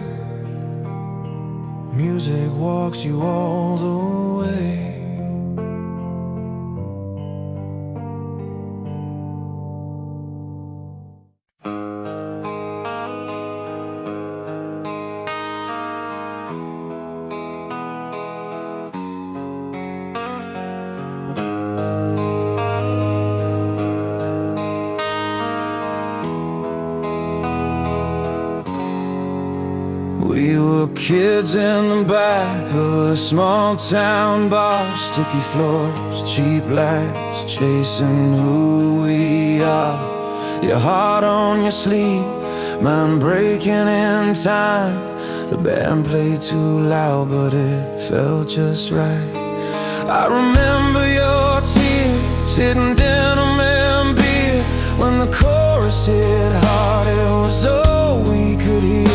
Music walks you all the way. We were kids in the back of a small town bar. Sticky floors, cheap lights, chasing who we are. Your heart on your sleeve, mine breaking in time. The band played too loud, but it felt just right. I remember your tears, hitting denim and beer. When the chorus hit hard, it was all we could hear.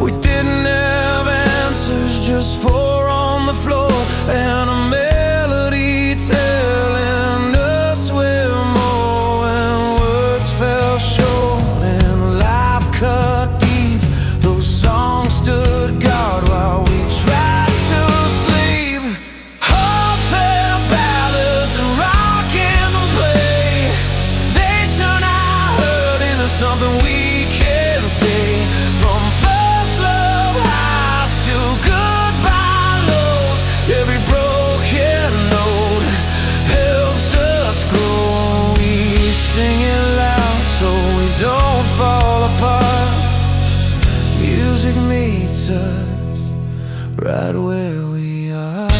We didn't have answers, just four on the floor and a melody telling us we're more. When words fell short and life cut deep, those songs stood guard while we tried to sleep. Heartfelt ballads and rock anthem play. They turn our hurt into something we can say. From every broken note helps us grow. We sing it loud so we don't fall apart. Music meets us right where we are.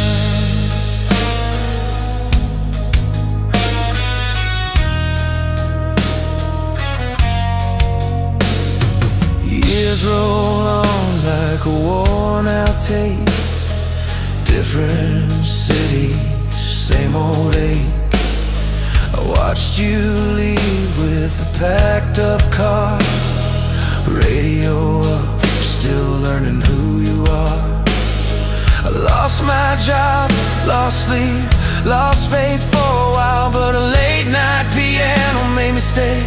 Years roll on like a worn-out tape. Different cities, same old ache. I watched you leave with a packed up car. Radio up, still learning who you are. I lost my job, lost sleep, lost faith for a while. But a late night piano made me stay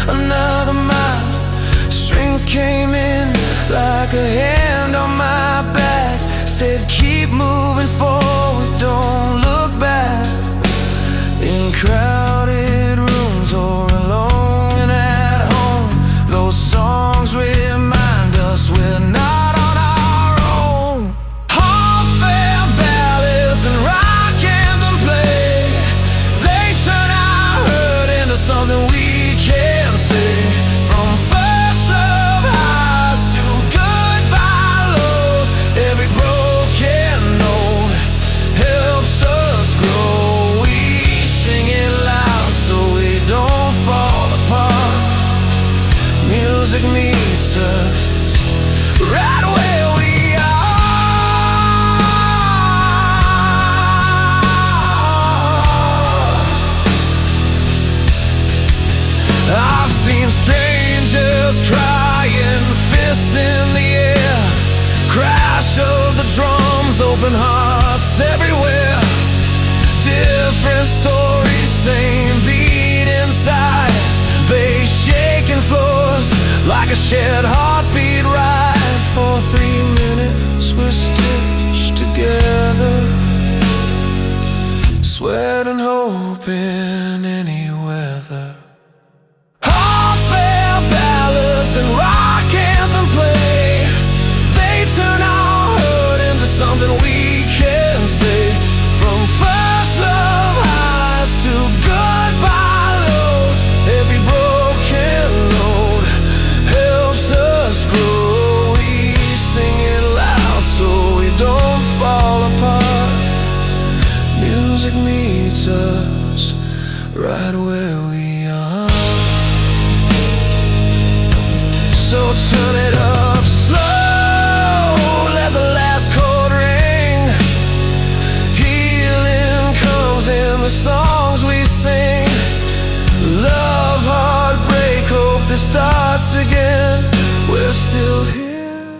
another mile. Strings came in like a hand on my back, said keep moving forward, don't look back. In crowded rooms or alone and at home, those songs remind us we're not on our own. Heartfelt ballads and rock anthem play. They turn our hurt into something we can say. From first love highs to goodbye lows, every broken note helps us grow. We sing it loud so we don't fall apart. Music meets us right where we are. I've seen strangers crying, fists in the air, crash of the drums, open hearts everywhere. Different stories, same beat inside. Bass shaking floors like a shared heartbeat ride. For 3 minutes we're stitched together, sweat and hope in any weather. Heartfelt ballads and rock anthem play. They turn our hurt into something we can say. From first love highs to goodbye lows, every broken note helps us grow. We sing it loud so we don't fall apart. Music meets us right where we are. So turn it up slow, let the last chord ring. Healing comes in the songs we sing. Love, heartbreak, hope this starts again. We're still here,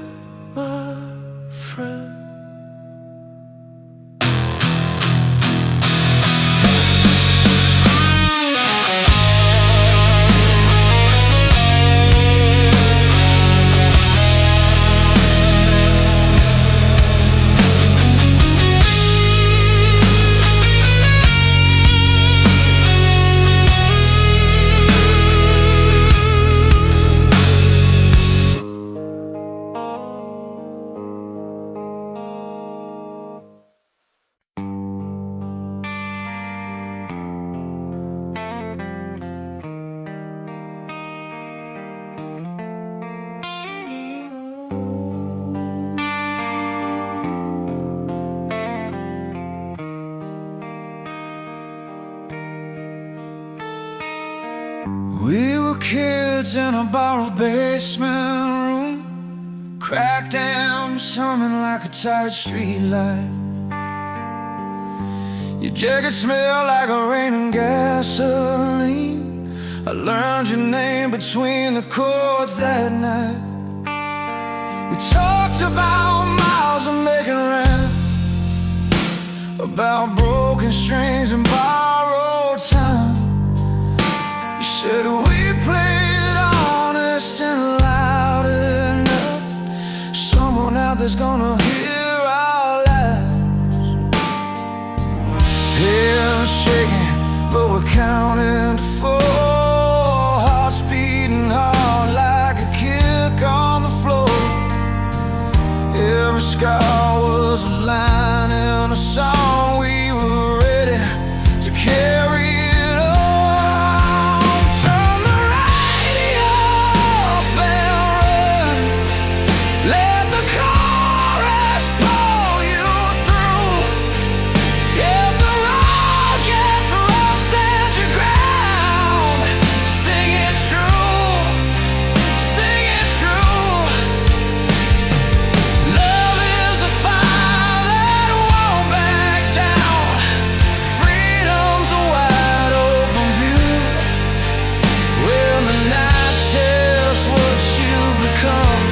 my friend. We were kids in a borrowed basement room, cracked amps humming like a tired street light. Your jacket smelled like a rain and gasoline. I learned your name between the chords that night. We talked about miles of making rent, about broken strings and borrowed time. You said we played honest and loud enough. Someone out there's gonna hear our laughs. Hands shaking, but we're counting to 4. Hearts beating hard like a kick on the floor. Every scar was a line in a song. We were ready to carry it on. Turn the radio up and run. Let the chorus pull you through. If the road gets rough, stand your ground. Sing it true, sing it true. Love is a fire that won't back down. Freedom's a wide open view. When the night tells what you become,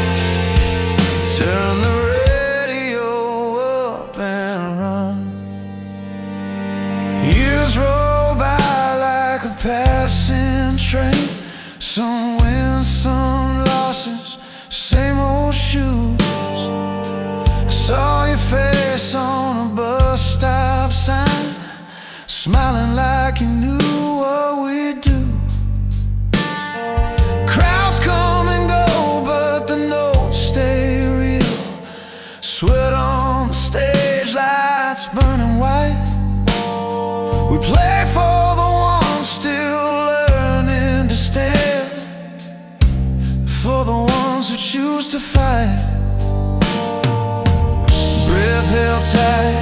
turn the radio up and run. Years roll by like a passing train. Some wins, some losses, same old shoes. I saw your face on a bus stop sign, smiling like you knew what we'd do. Crowds come and go, but the notes stay real. Sweat on the stage, lights burning white. We play for the ones still learning to stand, for the ones who choose to fight. Breath held tight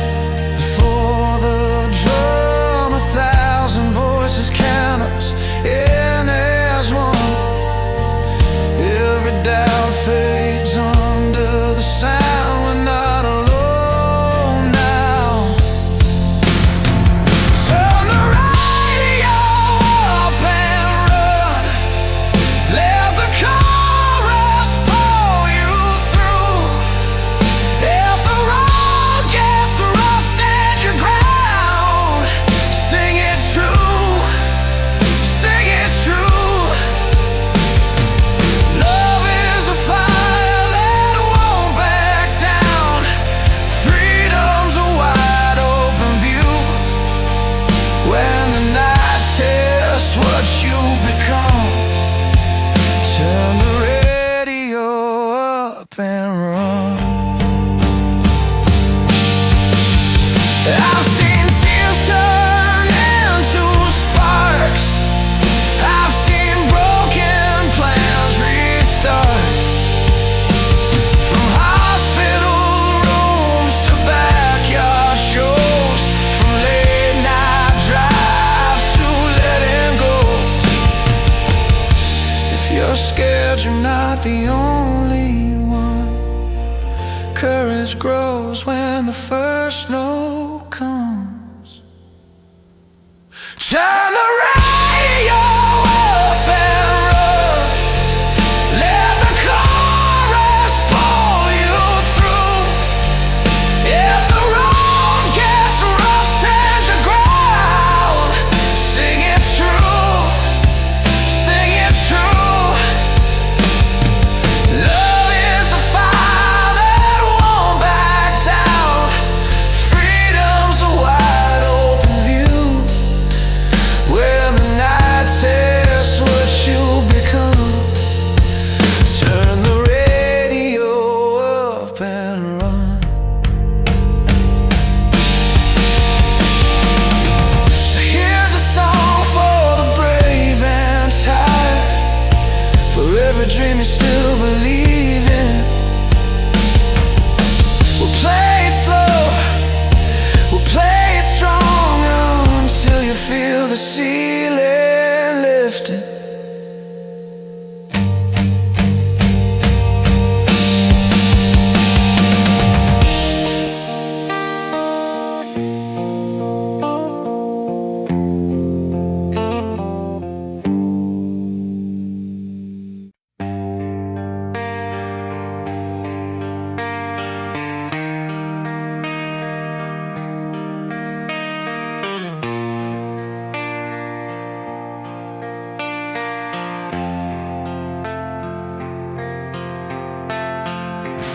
before the drum. 1,000 voices count us in as one. Every doubt fades under the sound. We're not alone now. Turn the radio up and run. Let the chorus pull you through. If the road gets rough,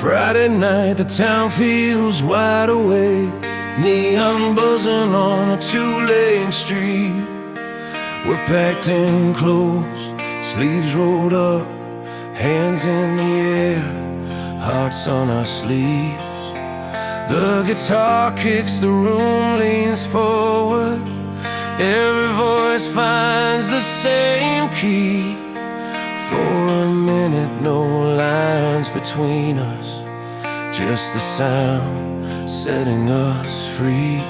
Friday night, the town feels wide awake. Neon buzzing on a two-lane street. We're packed in close, sleeves rolled up, hands in the air, hearts on our sleeves. The guitar kicks, the room leans forward. Every voice finds the same key. For a minute, no lines between us, just the sound setting us free.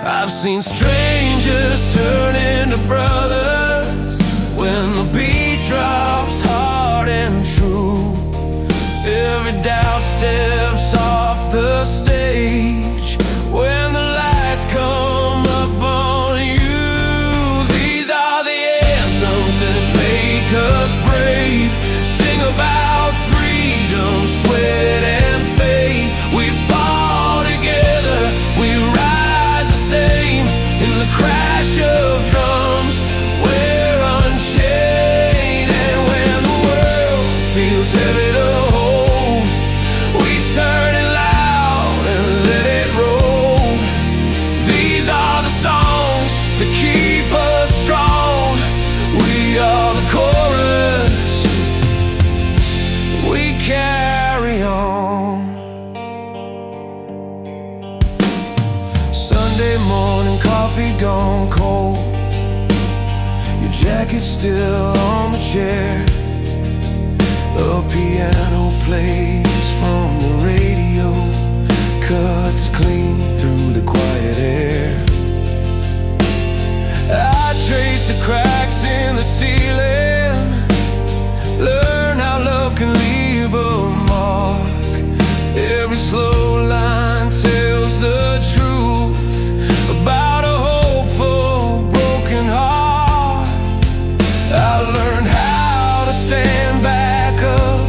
I've seen strangers turn into brothers when the beat drops hard and true. Every doubt steps off the stage when the lights come up on you. These are the anthems that make us brave. Sing about freedom, sweat and faith. We fall together, we rise the same. In the crash of drums, we're unchained. And when the world feels heavy to hold, we turn it loud and let it roll. These are the songs that keep us strong. We are the chorus, we carry on. Sunday morning, coffee gone cold. Your jacket's still on the chair. The piano plays from the radio, cuts clean through the quiet air. I trace the cracks in the ceiling, learn how love can leave a mark. Every slow line tells the truth about a hopeful broken heart. I learned how to stand back up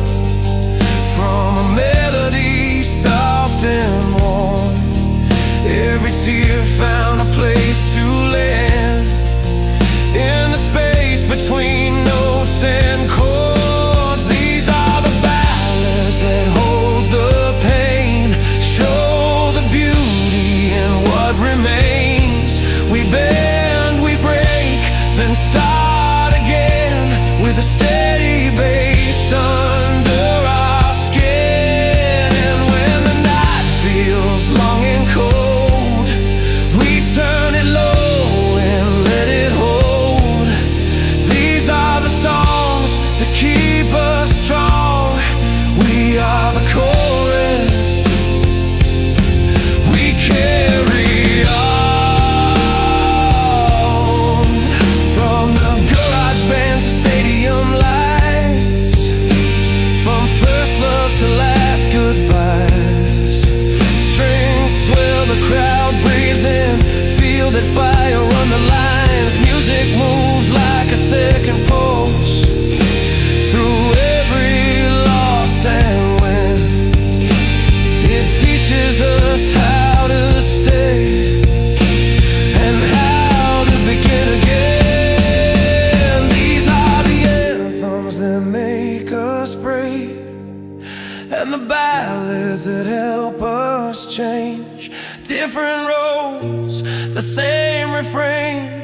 from a melody soft and warm. Every tear found a place to land in the space between notes and chords. These are the ballads that hold the pain, show the beauty in what remains. We bend, we break, then start again with a steady bass under our skin. And when the night feels long and cold, we turn it low and let it hold. These are the songs that keep us strong. We are the chorus, we carry on. From the garage bands to stadium lights, from first love to last goodbyes. Strings swell, the crowd breathes in, feel that fire on the lines. Music moves like a second pulse through every loss and win. It teaches us how to stay and how to begin again. These are the anthems that make us brave, and the ballads that help us change. Different roads, the same refrain.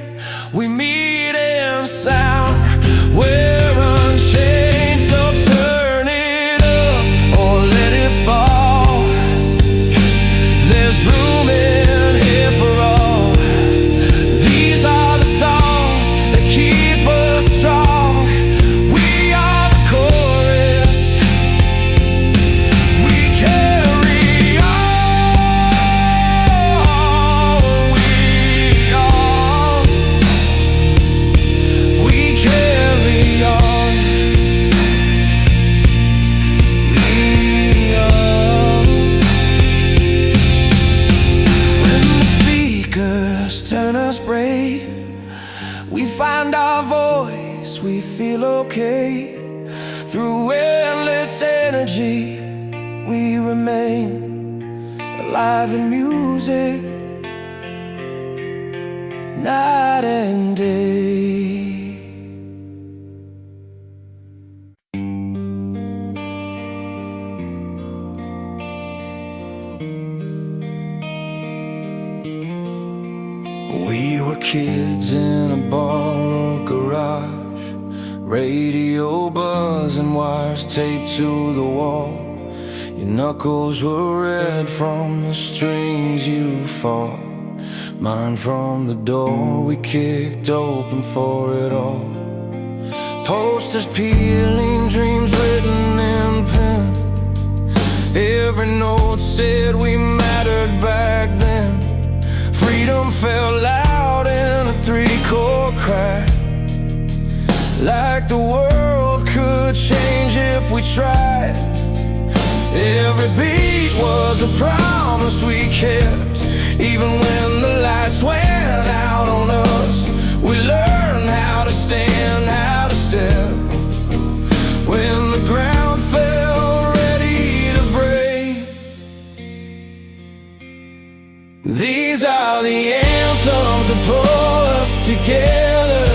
We meet in sound, we're unchained. So turn it up or let it fall. There's room in here for all. These are the songs that keep us strong. We are the chorus, we carry on. We carry on. When the speakers turn us brave, we find our voice, we feel okay. Through endless energy, we remain alive in music, night and day. We were kids in a borrowed garage, radio buzzing, wires taped to the wall. Your knuckles were red from the strings you fought, mine from the door we kicked open for it all. Posters peeling, dreams written in pen. Every note said we mattered back then. Freedom felt loud in a three-chord crack, like the world could change if we tried. Every beat was a promise we kept, even when the lights went out on us. We learned how to stand, how to step, when the ground felt ready to break. These are the anthems that pull us together,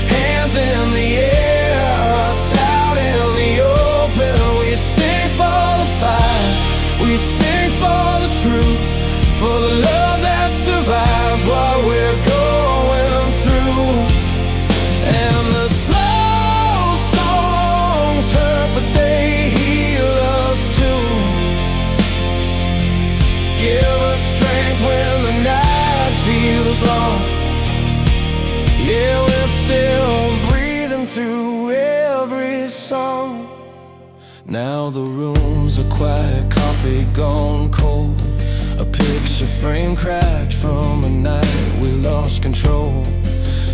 hands in the air, hearts out in the open. We sing for the fight, we sing for the truth, for the love that survives what we're going through. And the slow songs hurt, but they heal us too. Give us strength when the night feels long. Yeah, we're still breathing through every song. Now the rooms are quiet, coffee gone cold, a picture frame cracked from a night we lost control.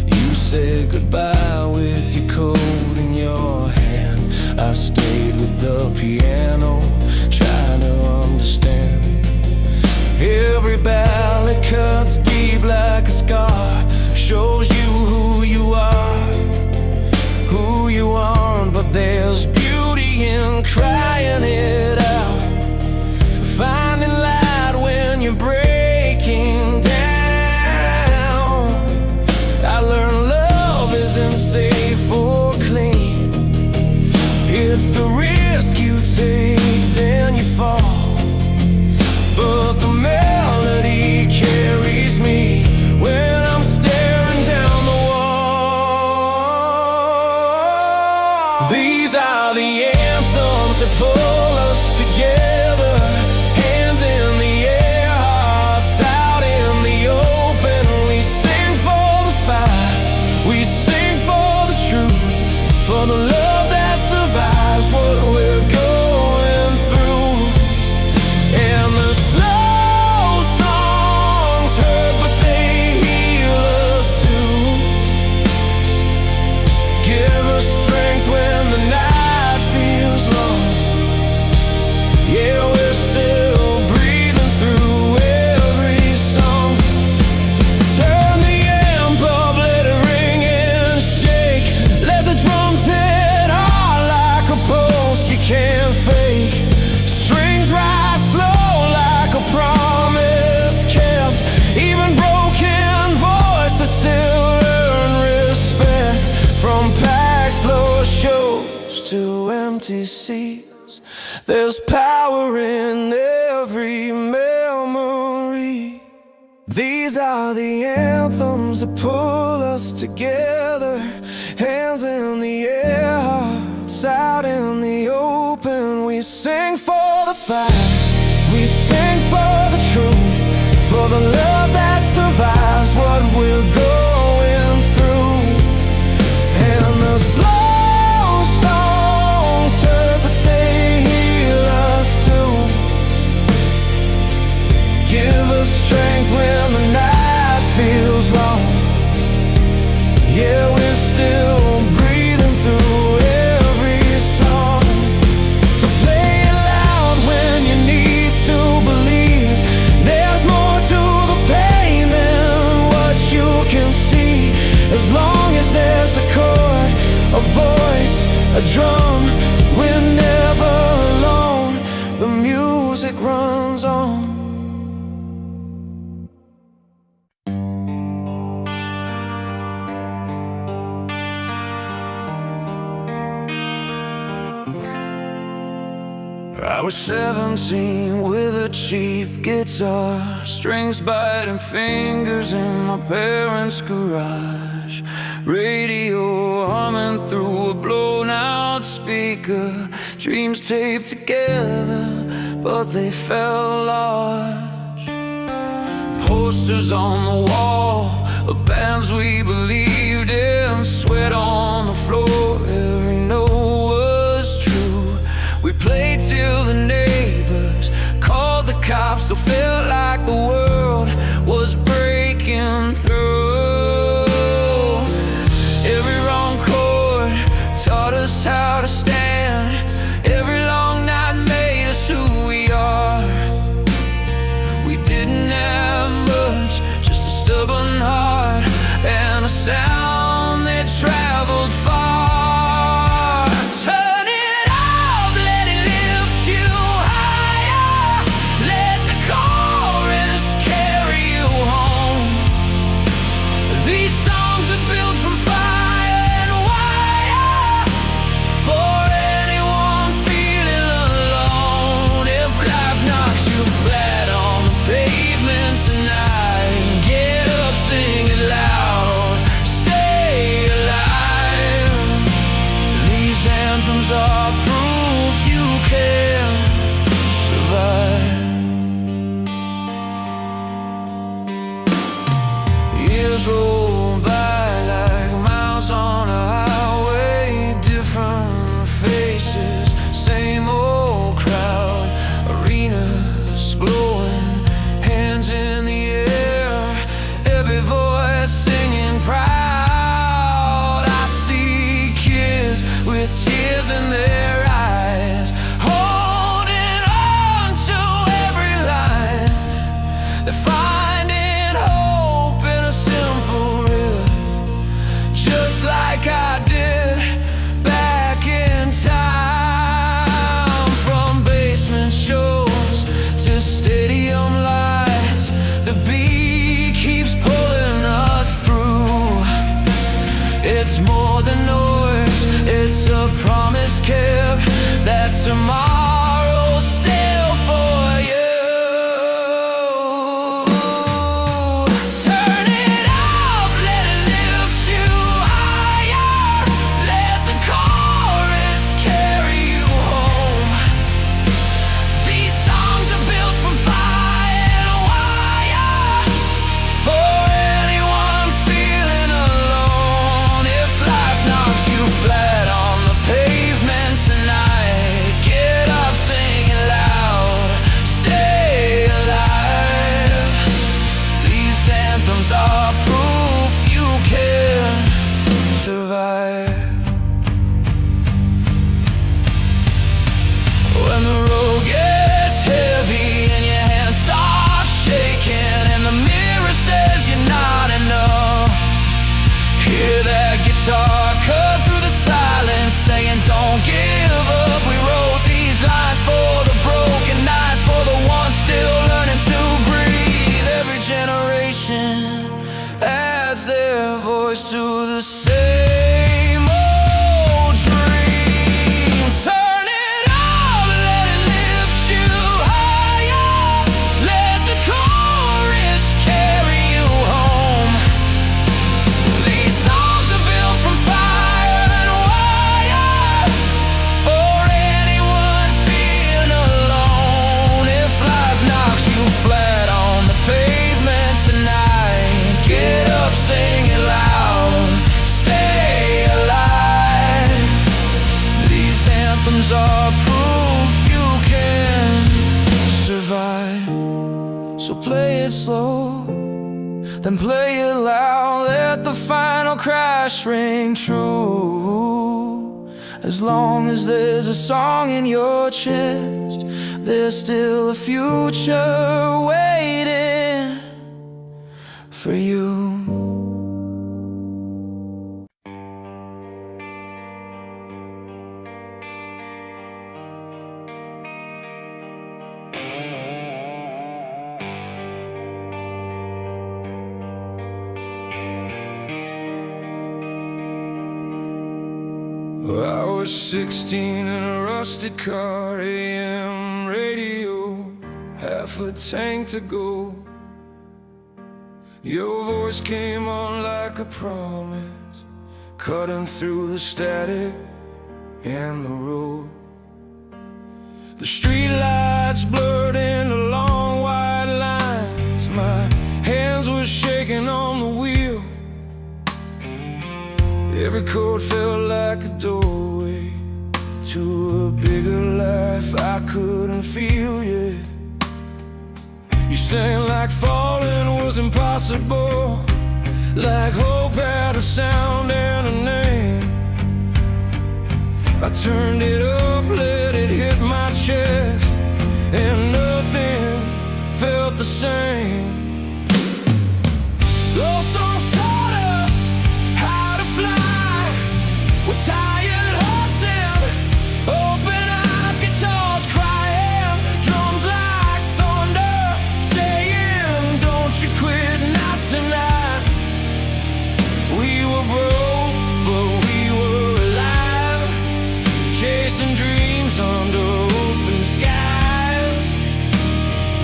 You said goodbye with your coat in your hand. I stayed with the piano, trying to understand. Every ballad cuts deep like a scar, shows you who you are, who you aren't. But there's beauty in crying it out, finding light when you're breaking down. I learned love isn't safe or clean. It's a risk you take, then you fall. But the melody carries me when I'm staring down the wall. These are the anthems that pull us together, hands in the air, hearts out in the open. We sing for the fight, we sing for the truth, for the love that survives what we're going through. And the slow songs hurt, but they heal us too. Give us strength when the night feels long. Yeah, we're still breathing through every song. Turn the amp up, let it ring and shake. Let the drums hit hard like a pulse you can't fake. Strings rise slow like a promise kept. Even broken voices still earn respect. From packed floor shows to empty seats, there's power in every memory. These are the anthems that pull us together, hands in the air, hearts out in the open. We sing for the fight, we sing for the truth, for the love that survives what we're going through. And the slow songs hurt, but they heal us too. Give us strength when the night feels long. Yeah, we're still breathing through every song. So play it loud when you need to believe. There's more to the pain than what you can see. As long as there's a chord, a voice, a drum, we're never alone. The music runs on. I was 17 with a cheap guitar, strings biting fingers in my parents' garage, radio humming through a blown out speaker, dreams taped together but they fell large. Posters on the wall of bands we believed in, sweat on the floor, every note was true. We played till the neighbors called the cops, still felt like the world was breaking through. Every wrong chord taught us how to stand, every long night made us who we are. We didn't have much, just a stubborn heart and a sound that traveled far. Turn it up, let it lift you higher, let the chorus carry you home. These songs are built from fire and wire, for anyone feeling alone. If life knocks you flat on the pavement tonight, get up, sing it loud, stay alive. These anthems are proof you can survive. Years roll by like miles on a highway, different faces, same old crowd, arenas glowing, hands in the air, every voice singing proud. I see kids with tears in their eyes, holding on to every line. They're finding hope in a simple riff, just like I did back in time. From basement shows to stadium lights, the beat keeps pulling us through. It's more than noise, it's a promise kept, that tomorrow's still for you. Turn it up, let it lift you higher, let the chorus carry you home. These songs are built from fire and wire, for anyone feeling alone. If life knocks you flat on the pavement tonight, get up, sing it loud, stay alive. These anthems are proof you can survive. When the road gets heavy and your hands start shaking and the mirror says you're not enough, hear that guitar cut through the silence saying don't give up. We wrote these lines for the broken nights, for the ones still learning to breathe. Every generation adds their voice to the same old dream. Turn it up, let it lift you higher, let the chorus carry you home. These songs are built from fire and wire, for anyone feeling alone. If life knocks you flat on the pavement tonight, get up, sing it loud, stay alive. These anthems are proof you can survive. So play it slow, then play it loud, let the final crash ring true. As long as there's a song in your chest, there's still a future waiting for you. I was 16 in a rusted car, AM radio, half a tank to go. Your voice came on like a promise, cutting through the static and the road. The streetlights blurred into long white lines. My hands were shaking on the wheel. Every chord felt like a doorway to a bigger life I couldn't feel yet. You sang like falling was impossible, like hope had a sound and a name. I turned it up, let it hit my chest, and nothing felt the same. Those songs taught us how to fly with tired hearts and open eyes, guitars crying, drums like thunder saying, don't you quit, not tonight. We were broke, but we were alive, chasing dreams under open skies.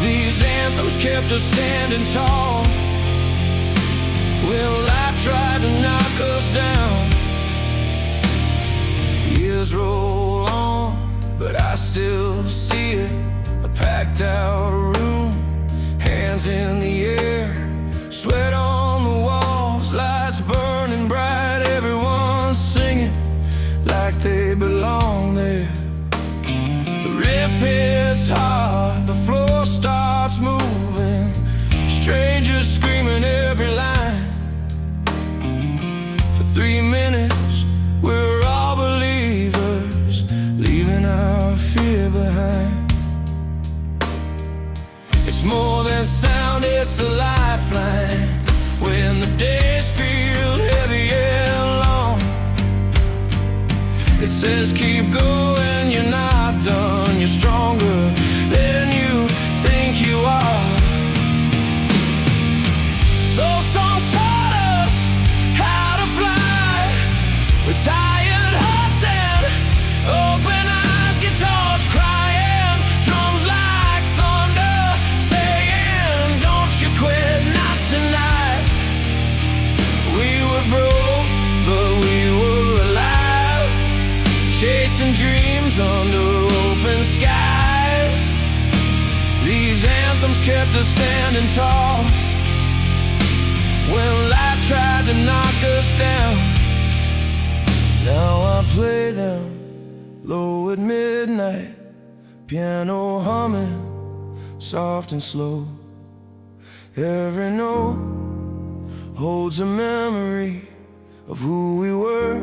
These anthems kept us standing tall when life tried to knock us down. Years roll on, but I still see it. A packed out room, hands in the air, sweat on the walls, lights burning bright. Everyone's singing like they belong there. The riff hits hard, the floor starts moving, strangers screaming every line. For 3 minutes we're all believers, leaving our fear behind. It's more than sound, it's a lifeline. When the days feel heavy and long, it says keep going, you're not done, you're stronger than you think you are. Those songs taught us how to fly with tired hearts and open eyes, guitars crying, drums like thunder saying, don't you quit, not tonight. We were broke, but we were alive, chasing dreams under open skies. These anthems kept us standing tall when life tried to knock us down. Now I play them low at midnight, piano humming, soft and slow. Every note holds a memory of who we were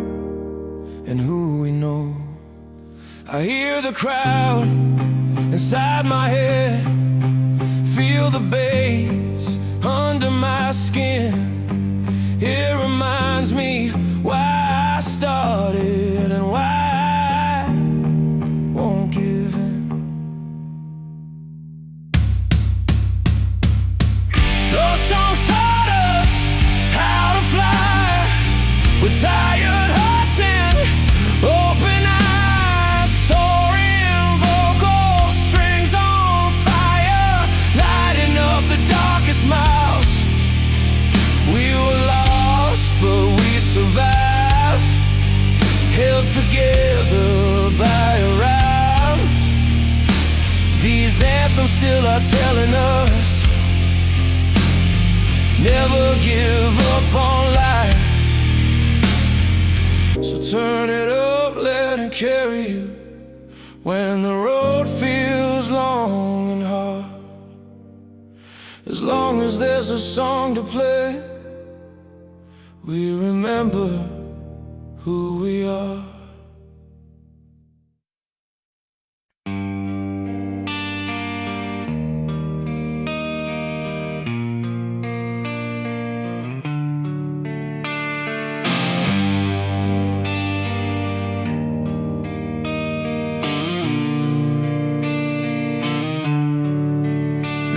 and who we know. I hear the crowd inside my head, feel the bass under my skin. It reminds me why I started and why I won't give in. Those songs taught us how to fly with tired hearts and open eyes, soaring vocals, strings on fire, lighting up the darkest miles. We were lost, but we survived, held together by a rhyme. These anthems still are telling us, never give up on life. So turn it up, let it carry you when the road feels long and hard. As long as there's a song to play, we remember who we are.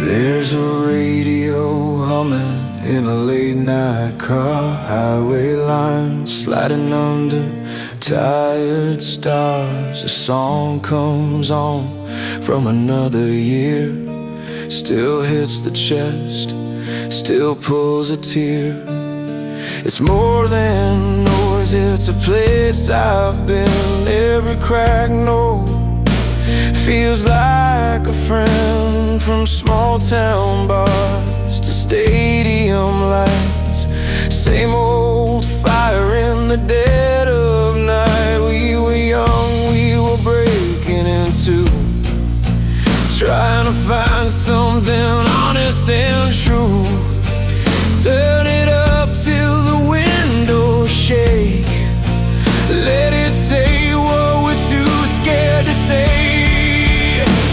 There's a radio humming in a late night car, highway line, sliding under tired stars. A song comes on from another year, still hits the chest, still pulls a tear. It's more than noise, it's a place I've been. Every crack note feels like a friend. From small town bars to stadium lights, same old fire in the dead of night. We were young, we were breaking in two, trying to find something honest and true. Turn it up till the windows shake, let it say what we're too scared to say.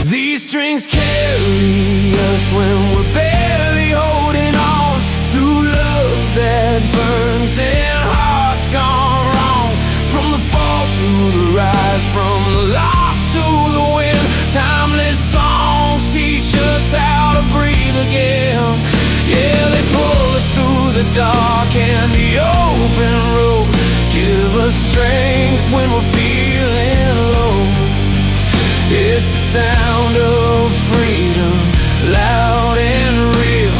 These strings carry us when we're barely holding on, through love that burns and hearts gone wrong. From the fall to the rise, from the lost to the win, timeless songs teach us how to breathe again. Yeah, they pull us through the dark and the open road, give us strength when we're feeling low. It's the sound of freedom, loud and real,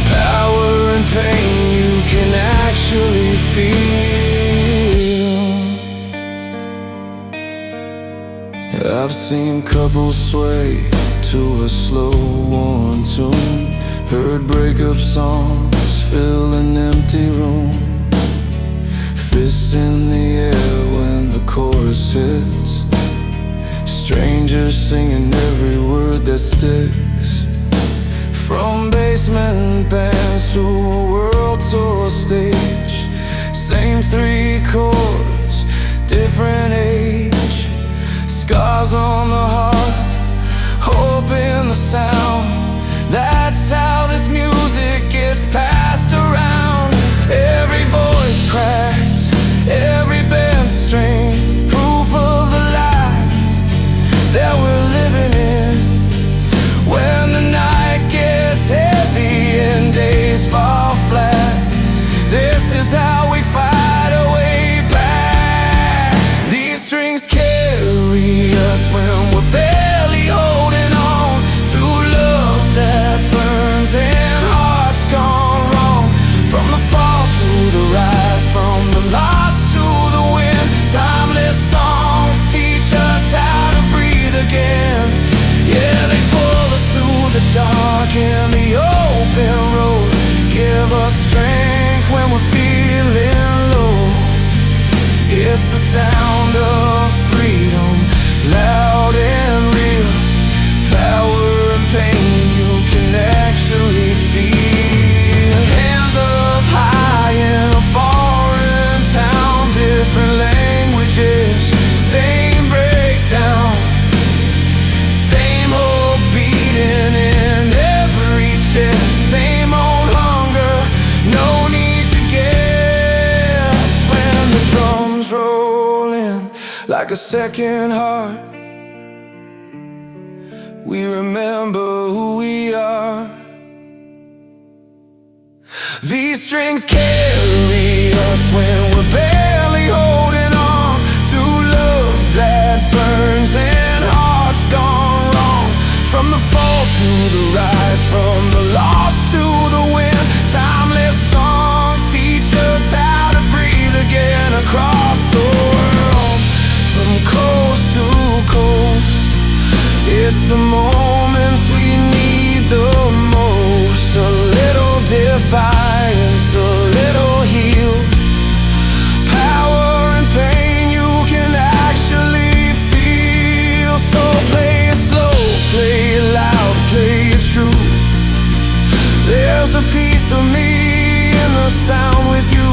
power and pain you can actually feel. I've seen couples sway to a slow, worn tune, heard breakup songs fill an empty room, fists in the air when the chorus hits, strangers singing every word that sticks. From basement bands to a world tour stage, same three chords, different age, scars on the heart, hope in the sound. That's how this music gets passed around. Every voice cracked, every band strained, proof of the life that we're living in. When the night gets heavy and days fall flat, this is how we fight our way back. These strings carry us when we're barely holding on, through love that burns and hearts gone wrong. From the fall to the rise, from the lost to the win, timeless songs teach us how to breathe again. Yeah, they pull us through the dark and the open road, give us strength when we're feeling low. It's the sound of freedom, loud and real, power and pain you can actually feel. Hands up high in a foreign town, different languages, same breakdown, same hope beating in every chest, same old hunger, no need to guess. When the drums roll in like a second heart, we remember who we are. These strings carry us when we're barely holding on, through love that burns and hearts gone wrong. From the fall to the rise, from the lost to the win, timeless songs teach us how to breathe again. Across the world, from coast to coast, it's the moments we need the most. A little defiance, a little heal, power and pain you can actually feel. So play it slow, play it loud, play it true. There's a piece of me in the sound with you.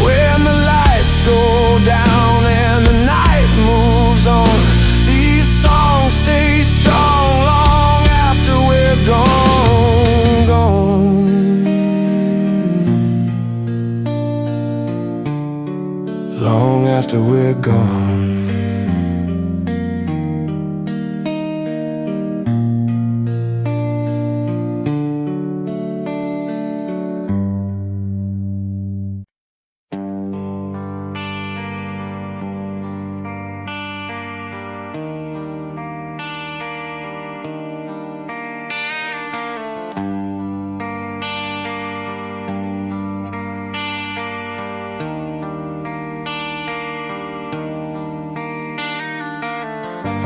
When the lights go down and the night moves on, these songs stay strong long after we're gone, gone. Long after we're gone.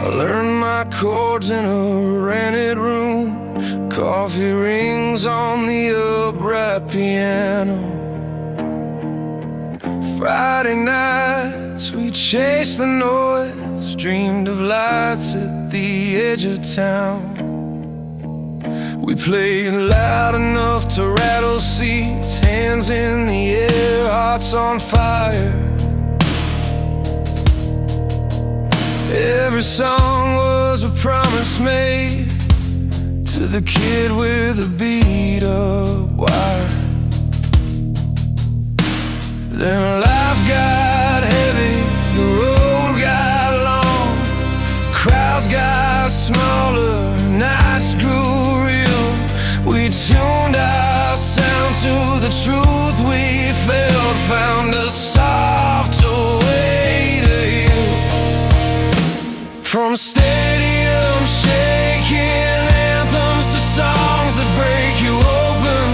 I learned my chords in a rented room. Coffee rings on the upright piano. Friday nights we chased the noise, dreamed of lights at the edge of town. We played loud enough to rattle seats, hands in the air, hearts on fire. Every song was a promise made to the kid with a beat-up wire. Then life got heavy, the road got long, crowds got smaller, nights grew real. We tuned our sound to the truth we felt, found a softer way to heal. From stadium shaking anthems to songs that break you open,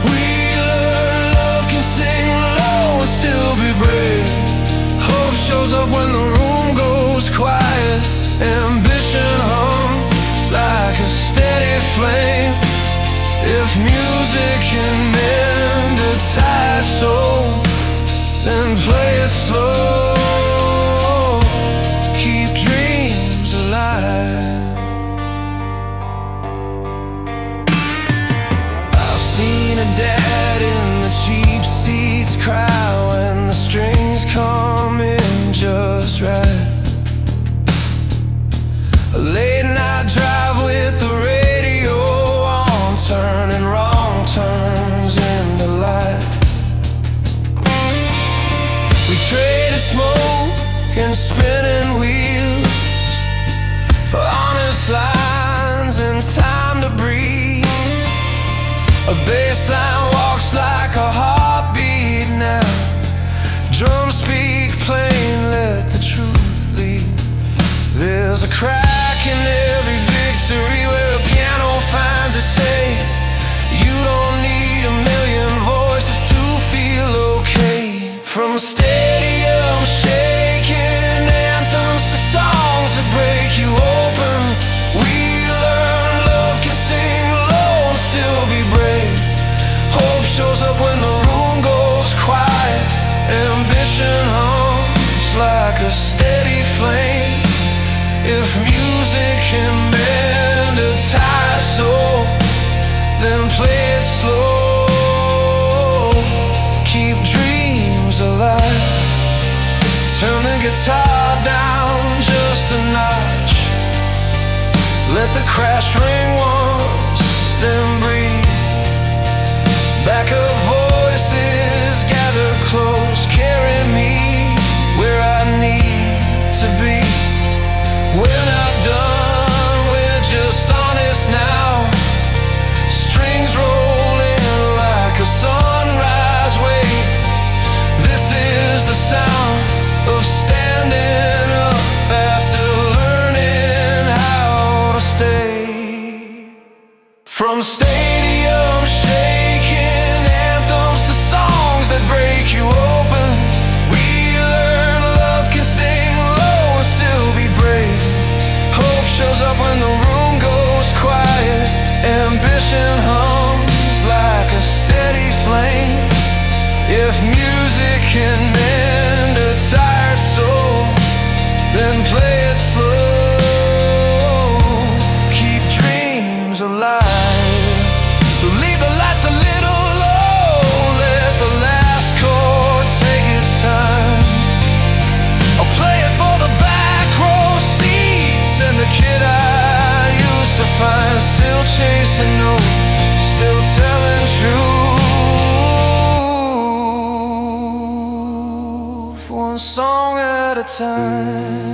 we learn love can sing low and still be brave. Hope shows up when the room goes quiet. Ambition hums like a steady flame. If music can mend a tired soul, then play it slow. Keep dreams alive. I've seen a dad in the cheap seats cry when the strings come in just right. A late night drive with the radio on, turning wrong turns into light. We traded smoke and spinning wheels for honest lines and time to breathe. A bass line walks like a heartbeat now. Drums speak plain, let the truth lead. There's a crack in every victory where a piano finds its say. You don't need a million voices to feel okay. From stadium shaking anthems to songs that break you open, we learn love can sing low and still be brave. Hope shows up when the room goes quiet. Ambition hums like a steady flame. If music can mend a tired soul, then play it slow. Keep dreams alive. Turn the guitar down just a notch. Let the crash ring once, then breathe. Back of voices gather close, carry me where I need to be. We're not done, we're just honest now. Strings rolling like a sunrise wave. This is the sound of standing up after learning how to stay. From stadium shaking anthems to songs that break you open, we learn love can sing low and still be brave. Hope shows up when the room goes quiet. Ambition hums like a steady flame. If music can mend a tired soul, then play it slow. Keep dreams alive. So leave the lights a little low, let the last chord take its time. I'll play it for the back row seats and the kid I used to find, still chasing notes, still telling truth, one song at a time.